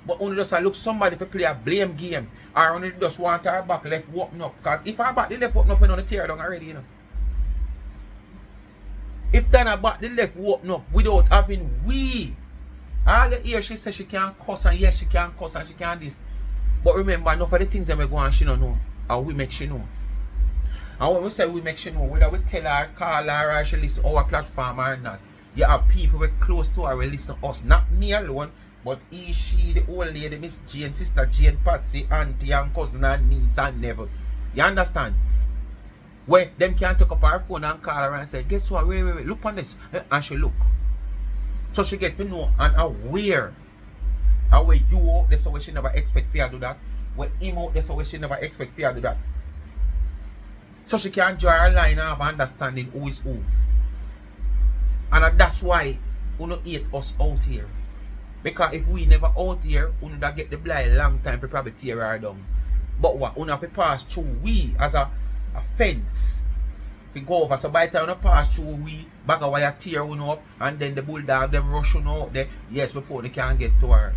But only just look somebody to play a blame game. Or only just want her back left open up. Because if her back the left open up, you know, tear her down already, you know. If Dana back the left open up without having we. All the year she says she can't cuss and yes she can cuss and she can this. But remember, enough of the things that we go and she don't know. And we make she know. And when we say we make she know, whether we tell her, call her or she listen to our platform or not. You have people who are close to her will listen to us. Not me alone. But he, she, the old lady, Miss Jane, Sister Jane, Patsy, auntie and cousin and niece and nephew. You understand? Where them can take up her phone and call her and say, guess what, wait, look on this. And she look. So she get to know and aware. And where you out there, so where she never expect for you to do that. Where him out there, so where she never expect for you to do that. So she can draw a line and have understanding who is who. And that's why we don't hate us out here. Because if we never out here, we would get the blind long time to probably tear her down. But what? We have to pass through we as a fence. If we go over, so by the time we pass through we, bag of wire tear one up, and then the bulldog them rush on out there, yes, before they can get to her.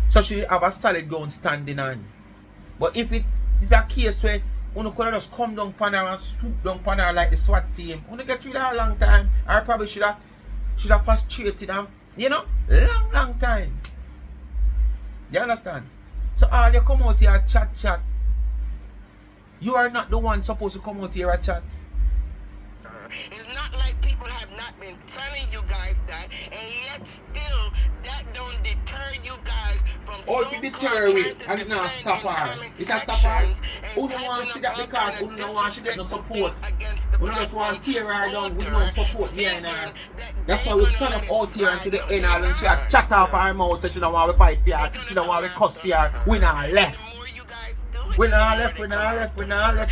So she have a solid ground standing on. But if it is a case where you could just come down upon her and swoop down upon her like the SWAT team, you get through that a long time, or probably should have frustrated and you know, long time. You understand? So all you come out here chat. You are not the one supposed to come out here and chat. It's not like people have not been telling you guys that, and yet still that don't deter you guys from or if you deter it and it not stop her. It can stop her. Who don't want to see that because who don't want to get no support. Who just want to tear her down with no support behind her. That's why we stand up out here until the end and she chat off her mouth so she don't want to fight for her. She don't want to cuss her. We not left. We not left.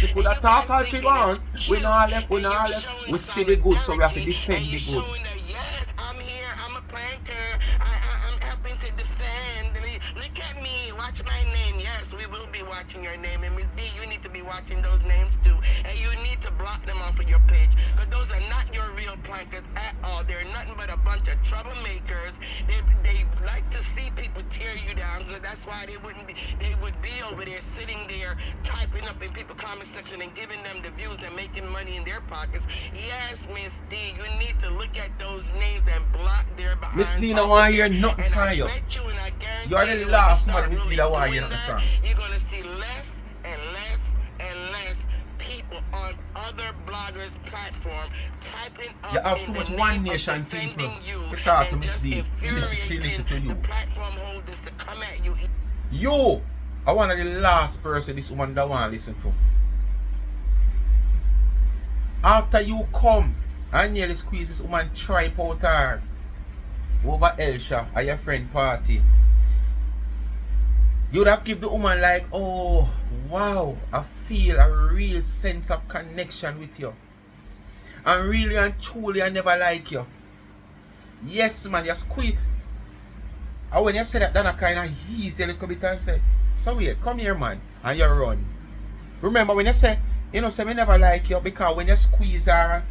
She could have talked all she want. We not left. We see the good, so we have to defend the good. Yes, I'm here. I'm a planter. I'm helping watching your name. And Miss D, you need to be watching those names too. And you need to block them off of your page. Because those are not your real plankers at all. They're nothing but a bunch of troublemakers. They like to see people tear you down. Because that's why they would be over there sitting there typing up in people's comment section and giving them the views and making money in their pockets. Yes, Miss D, you need to look at those names and block their behind. Miss D, no want to hear nothing and from I you. bet you and I guarantee You are the you last when you man, start Miss D, really that want to hear doing nothing that, from. you're going to see less and less and less people on other bloggers' platform typing up You have in too the much name One of Nation people defending you to talk to and Miss just D. She listen infuriating to you. the platform holders to come at you. You are one of the last person this woman that want to listen to. After you come and nearly squeeze this woman tripe out her over Elsha at your friend party, you'd have give the woman like, oh wow, I feel a real sense of connection with you. And really and truly I never like you. Yes man, you squeeze. And when you say that, then I kind of ease a little bit and say, so wait, come here man, and you run. Remember when you say, you know, say me never like you, because when you squeeze her,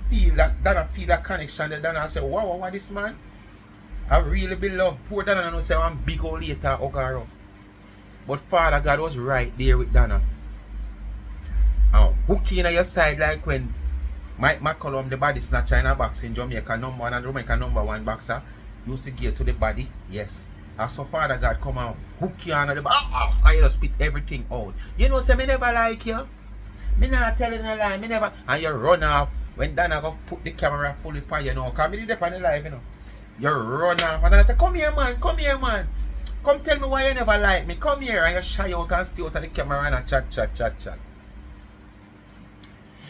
feel that connection, then I say, wow, what this man? I really be loved. Poor Dana no say I'm big old later hug her up. But Father God was right there with Dana. Hooking on your side like when Mike McCollum, the body snatcher in a box in Jamaica, number one and Jamaica #1 boxer, used to get to the body. Yes. And so Father God come and hook you on the body. I just spit everything out. You know, say me never like you. Me not telling a lie. Me never. And you run off when Dana go put the camera fully on you know. Because me did it on the live, you know. You run off and then I say, come here man, come here man. Come tell me why you never like me. Come here. And you shy out and stay out of the camera and chat.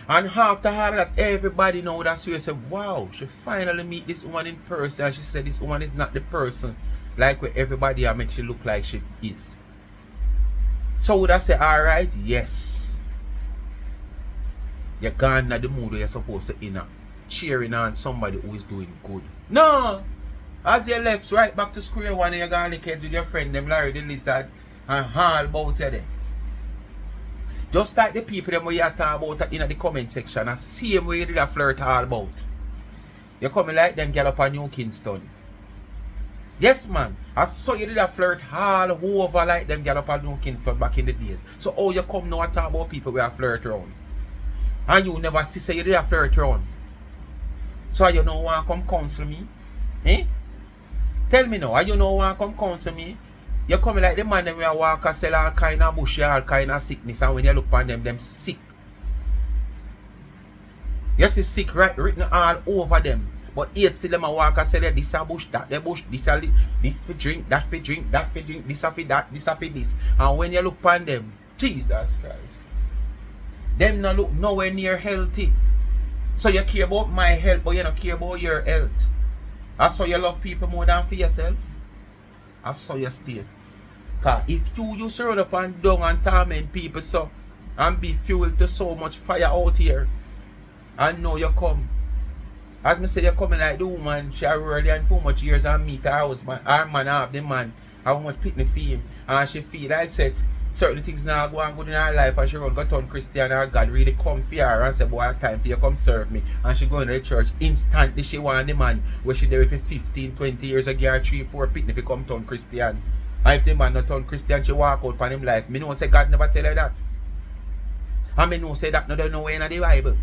And after all that, everybody know that she said, wow, she finally meet this woman in person. And she said this woman is not the person like where everybody make she look like she is. So would I say, alright, yes. You're gone at the mood where you're supposed to in cheering on somebody who is doing good. No! As you left right back to square one and you're going to kids with your friend them Larry the Lizard and all about you there. Just like the people them where you talk about in the comment section, and same way you did a flirt all about. You coming like them girl up on New Kingston. Yes man, I saw you did a flirt all over like them girl up on New Kingston back in the days. So how you come now and talk about people where you flirt around? And you never see say you did a flirt around. So you know want to come counsel me? Eh? Tell me now, you know want to come counsel me? You come like the man them where walk and sell all kind of bush, all kind of sickness, and when you look on them sick. You see sick right written all over them. But yet still them a walk and sell this a bush, that the bush, this for drink, that for drink, that for drink, this a for that, this a for this. And when you look on them, Jesus Christ, them not look nowhere near healthy. So you care about my health, but you don't care about your health. That's how you love people more than for yourself. That's how you stay. Cause if you used to run up and down and torment people so and be fueled to so much fire out here, and now you come. As me say, you're coming like the woman, she already and too much years and meet her husband, her man have the man, how much pitney for him, and she feel like said certain things now go on good in her life and she run go turn Christian and God really come for her and say, boy, time for you come serve me. And she go into the church instantly she want the man where she there for 15, 20 years ago, 3, 4 pitney if he come turn Christian. And if the man not turn Christian, she walk out on him life. Me know say God never tell her that. And me know say that no know in the Bible.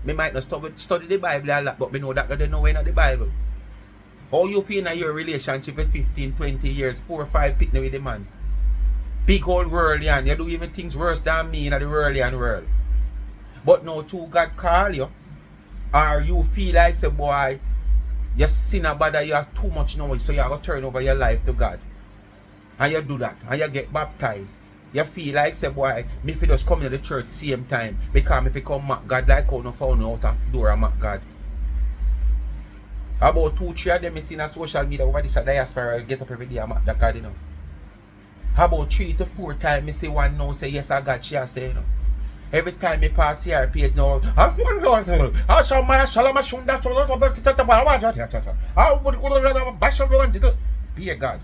Me might not study the Bible a lot, but me know that no know in the Bible. How you feel in your relationship for 15, 20 years, 4 or 5 pitney with the man? Big old world, and you do even things worse than me in the worldly world. But now too God call you, or you feel like say boy, you sin a bad, you have too much knowledge, so you have to turn over your life to God. And you do that, and you get baptized. You feel like say boy, me fi just come to the church same time, because if you come mock God like how no found out a door and mock God. About 2-3 of them I see on social media over this diaspora get up every day and mock that God, you know. How about 3 to 4 times I see one now say yes I got she say you know. Every time I pass here page now, be a God.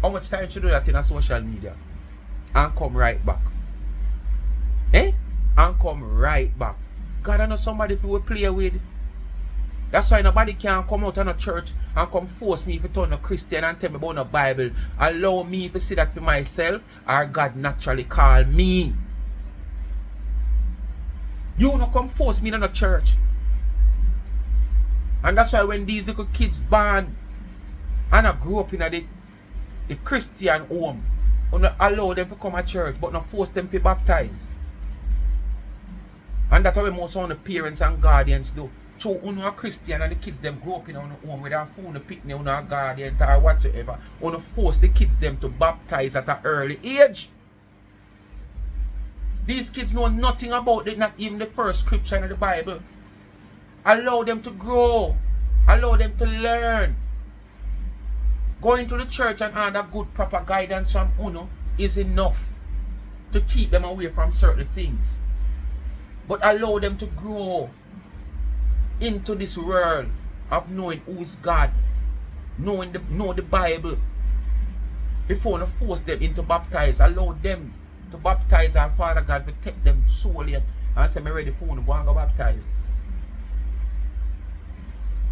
How much time should do that in a social media? and come right back. Eh? And come right back. God, I know somebody who will play with. That's why nobody can come out of a church and come force me to turn a Christian and tell me about the Bible. Allow me to see that for myself, or God naturally call me. You not come force me in a church. And that's why when these little kids born and I grew up in the Christian home, you not allow them to come to church, but not force them to baptize. And that's what most of the parents and guardians do. So you know a Christian and the kids them grow up in a home with a phone, a picnic, a guardian or whatsoever. You force the kids them to baptize at an early age. These kids know nothing about it, not even the first scripture in the Bible. Allow them to grow. Allow them to learn. Going to the church and under good proper guidance from Uno is enough to keep them away from certain things. But allow them to grow into this world of knowing who is God, know the Bible. Before you force them into baptize, allow them to baptize our Father God, to take them solely and say, I'm ready for you to go and go baptize.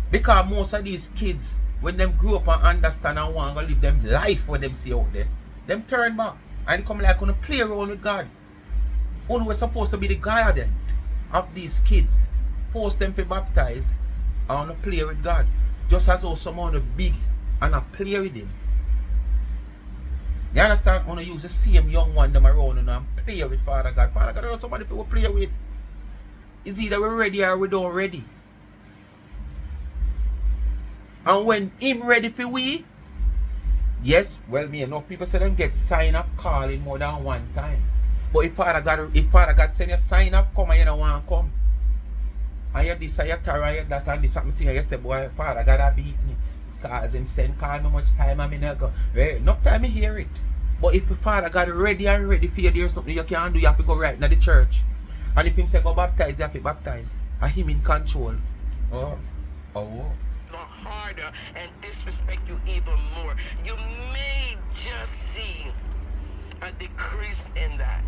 Because most of these kids, when them grow up and understand and want to live them life what them see out there, them turn back and come like gonna play around with God. Only we're supposed to be the guardian of these kids. Force them to baptize and to play with God. Just as though someone is big and I play with him. You understand? Want to use the same young one them around and play with Father God. Father God, I know somebody who will play with. It's either we're ready or we don't ready. And when him ready for we, yes, well, me enough people say them get sign of calling more than one time. But if Father God send you sign of come and you don't want to come, and you this and you carry and you that and this something and you say, boy, Father God I beat me. Because him send call me much time and me not go. Right? Enough time I hear it. But if the Father God ready for you, there's nothing you can do, you have to go right now the church. And if him say go baptize, you have to baptize. And him in control. Oh. Harder and disrespect you even more. You may just see a decrease in that.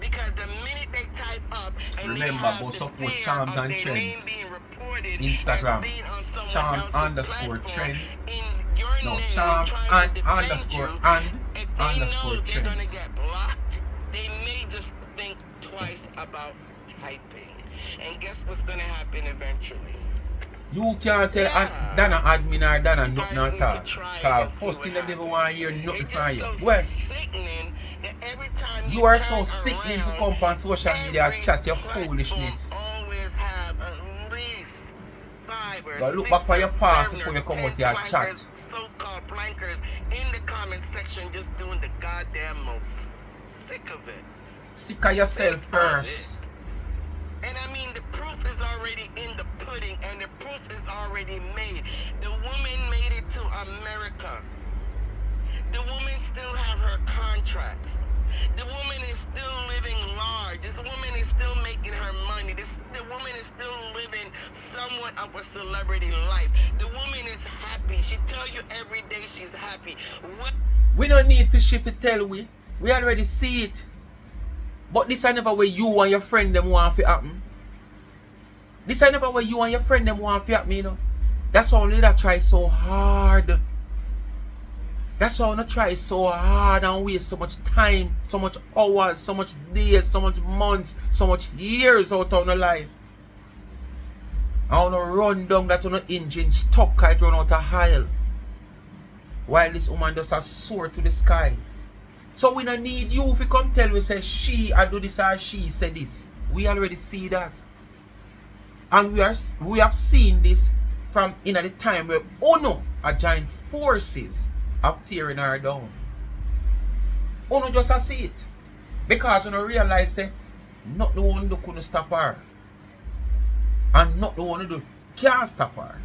Because the minute they type up and remember, they have both the support fear charms of and their trends. name being reported Instagram, as being on someone charm else's underscore platform, trend. in your No, name charm trying and to defend underscore you, and if they underscore know they're trend. going to get blocked, they may just think twice about typing. And guess what's going to happen eventually? You can't tell Dana admin or Dana nothing at all. Because first thing they never want to hear nothing from you. Well, you are so sickening to come on social media and chat your foolishness. Always have at least 5 or 6 look back for your past or before you come 10 out here and chat. so-called plankers in the comment section just doing the goddamn most. Sick of it. Sick of yourself first. And I mean, the proof is already in the pudding, and the proof is already made. The woman made it to America. The woman still have her contracts. The woman is still living large. This woman is still making her money. The woman is still living somewhat of a celebrity life. The woman is happy. She tell you every day she's happy. We don't need for shit to tell we. We already see it. But this is never where you and your friend them want to happen. This is never where you and your friend them want to happen, you know. That's all that try so hard. That's how I try so hard and waste so much time, so much hours, so much days, so much months, so much years out of my life. I want to run down that on the engine stuck, it run out of oil. While this woman just a soar to the sky. So we don't need you if you come tell me say she I do this or she said this. We already see that. And we have seen this from in the time where Uno are joined forces of tearing her down. Uno just a see it. Because Uno realize that not the one who couldn't stop her. And not the one who can't stop her.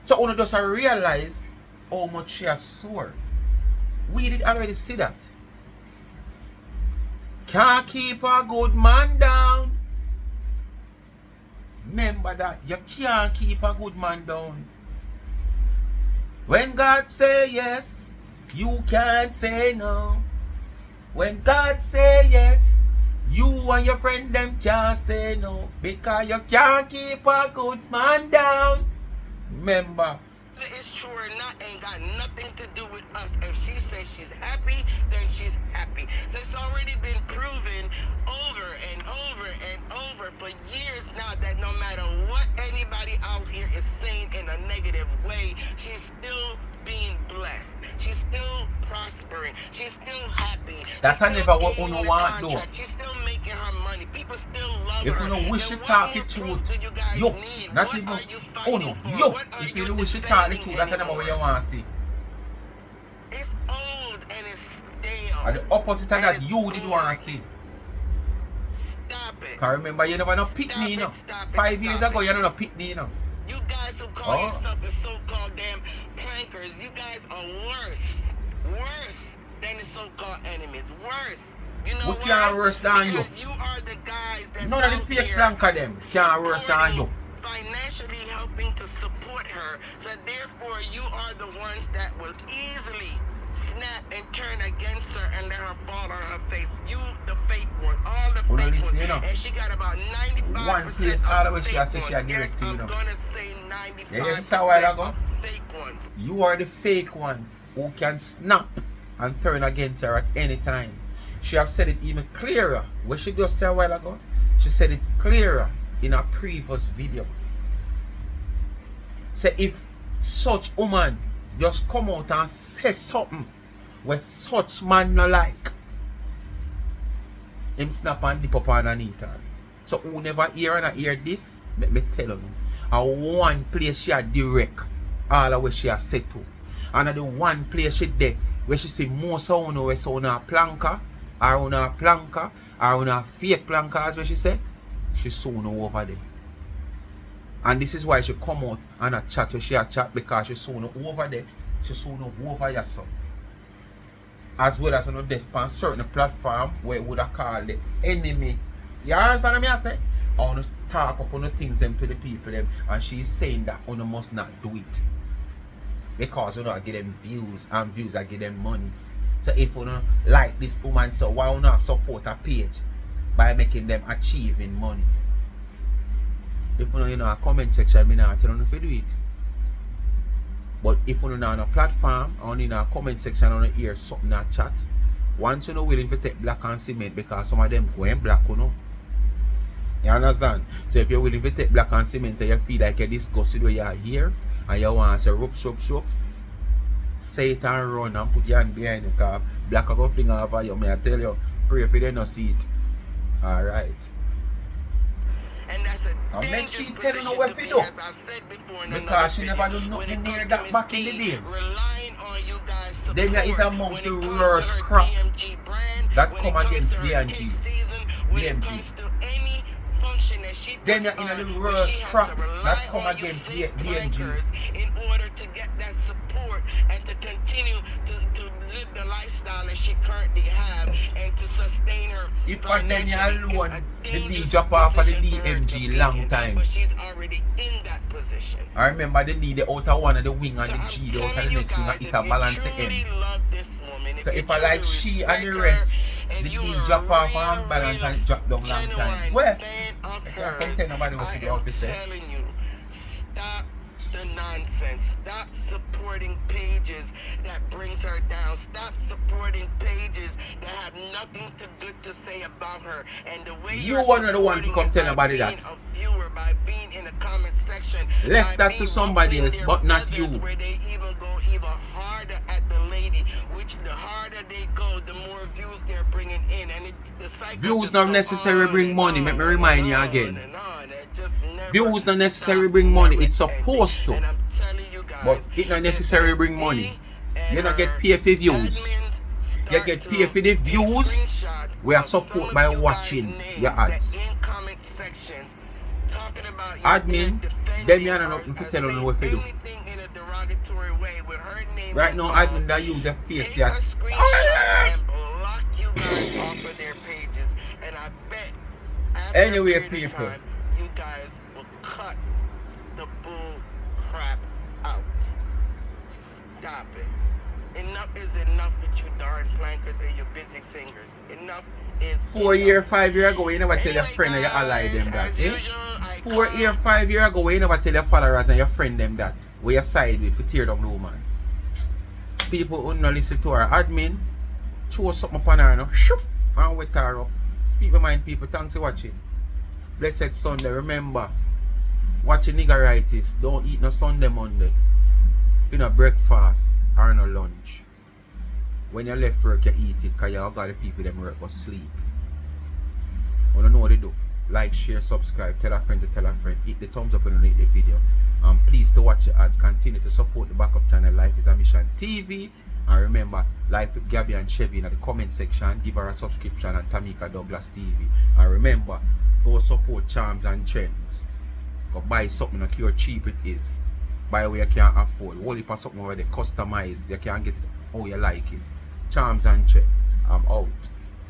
So Uno just realize how much she has soared. We did already see that. Can't keep a good man down. Remember that. You can't keep a good man down. When God say yes, You can't say no. When God say yes, you and your friend them can't say no. Because you can't keep a good man down. Remember. It's true or not ain't got nothing to do with us. If she says she's happy, then she's happy. So it's already been proven over and over and over for years now that no matter what anybody out here is saying in a negative way, she's still being blessed. She's still prospering. She's still happy. That's She's never still what gaining uno the want contract. though. She's still making her money. People still love If her. you don't wish Then to what talk the more truth, proof do you guys yo, need? not What even are you fighting uno, for? yo. What are If you you don't wish to talk the truth, that's never anymore? what you want to see. It's old and it's stale. And the opposite of And that, it's you did want to see. Stop it. Cause remember, you never know Stop pick me, you know. it, stop it, 5 years stop ago, it. you don't know pick me, you know. You guys who call Oh. yourself the so-called damn plankers, you guys are worse. Worse than the so-called enemies. Worse. You know Who why? can't worse than you? Because you are the guys that's None of the out fake there planker them can't worse than you. financially helping to support her. So therefore, you are the ones that will easily snap and turn against her and let her fall on her face. You, the fake one, all the Well, fake listen, ones. you know, And she got about 95% one place all the way she has said she had yes, direct to you, I'm know. gonna say 95% Yeah, you saw a while ago? of fake ones. You are the fake one who can snap and turn against her at any time. She have said it even clearer. What she just said a while ago, she said it clearer in a previous video. Say if such woman just come out and say something where such man no like, him snap and dip up underneath her. So who never hear and hear this, let me tell you. And one place she a direct all the way she a set to. And the one place she there where she see most of you where so on a planker or on a planker or on a fake planker as what she said, she soon over there. And this is why she come out and a chat where she a chat, because she soon over there, she soon over your son. As well as on the death on certain platform where it would have called the enemy. You understand what I say? I want to talk up on the things them to the people them, and she's saying that you must not do it. Because you know I give them views, and views I give them money. So if you don't like this woman, so why not support a page by making them achieving money? If you know a comment section, I not tell you if you do it. But if you know on a platform, or in a comment section, or hear something in a chat, once you're not willing to take black and cement, because some of them going black, you know. You understand? So if you're willing to take black and cement and you feel like you're disgusted where you're here and you want to say rope, say it and run and put your hand behind you, because black are going to fling over you. May I tell you, pray if you don't see it. Alright. And that's a And then dangerous she tell you position know what to to be, do. as I've said before in Because another she video. never do When nothing it near comes that to back in Miss the D, days. relying on you guys' support. Them is When amongst it the comes to worst her crap DMG brand, that when come it comes against to her DMG. cake season, when it DMG. comes to any function that she Then puts you're in on, the where worst she has crap to rely that come on you against fake DMG. plankers in order to get that support and to continue to live the lifestyle that she currently have and to sustain her If I then you financially. alone, It's a the D dangerous drop off of the position for her to DMG be long in, time. but she's already in that position. I remember the D, the outer one of the wing and So the I'm G, the outer telling the you next thing, guys, it if a you balance the truly end. love this woman, So you if I like truly she and the respect rest, her, the and you D are drop off a and balance real, and it drop down long time. genuine Where? fan of I can't hers, tell nobody what I to do am what to say. telling you, stop the nonsense. Stop supporting pages that brings her down. Stop supporting pages that have nothing good to say about her. And the way You you're one of the one to supporting come tell is nobody by that. being a viewer, by being in the comment section, Left by that to being somebody ruffling else, their but not feathers, you. where they even go even harder at the lady, which the harder they go, the more views they're bringing in, and the cycle Views just not go necessarily on bring and money. on Let me and remind you on again. and on. It just never Views not necessarily stop, bring money. never It's supposed to. ending. And I'm telling you guys, But it not if necessarily Miss bring D money. and You don't get her paid for views. admins You start get to paid for the take views. screenshots We are of some support of by you watching guys' your names ads. that in comment sections talking about you Admin, there them defending you or, have nothing to or tell on saying what to do. anything in a derogatory way with her name Right now, involved, admin that use a face take yet. a screenshot and block you guys off of their pages. And I bet after Anyway, a period people. of time, you guys will cut the bull crap out. Stop it. Enough is enough. mind because of your busy fingers. Enough is 4 enough. year, 5 year ago, you never tell your Anyway, friend and your ally guys, them that. as Eh? usual, I 4 come- year, 5 year ago, you never tell your followers and your friend them that. Where you side with for tear down the woman. People who don't listen to her admin, throw something upon her now, shoop, and wet her up. Speak my mind, people. Thanks for watching. Blessed Sunday. Remember, watch a niggeritis. Don't eat no Sunday, Monday. If you no breakfast or no lunch. When you left work, you eat it because you got the people them work or sleep. You don't know what they do. Like, share, subscribe, tell a friend to tell a friend. Hit the thumbs up underneath the video. And please to watch the ads. Continue to support the backup channel Life is a Mission TV. And remember, Life with Gabby and Chevy in the comment section. Give her a subscription and Tamika Douglas TV. And remember, go support Charms and Trends. Go buy something and how cheap it is. Buy where you can't afford. Hold it for something where they customize. You can get it how you like it. Charms and Trends. I'm out.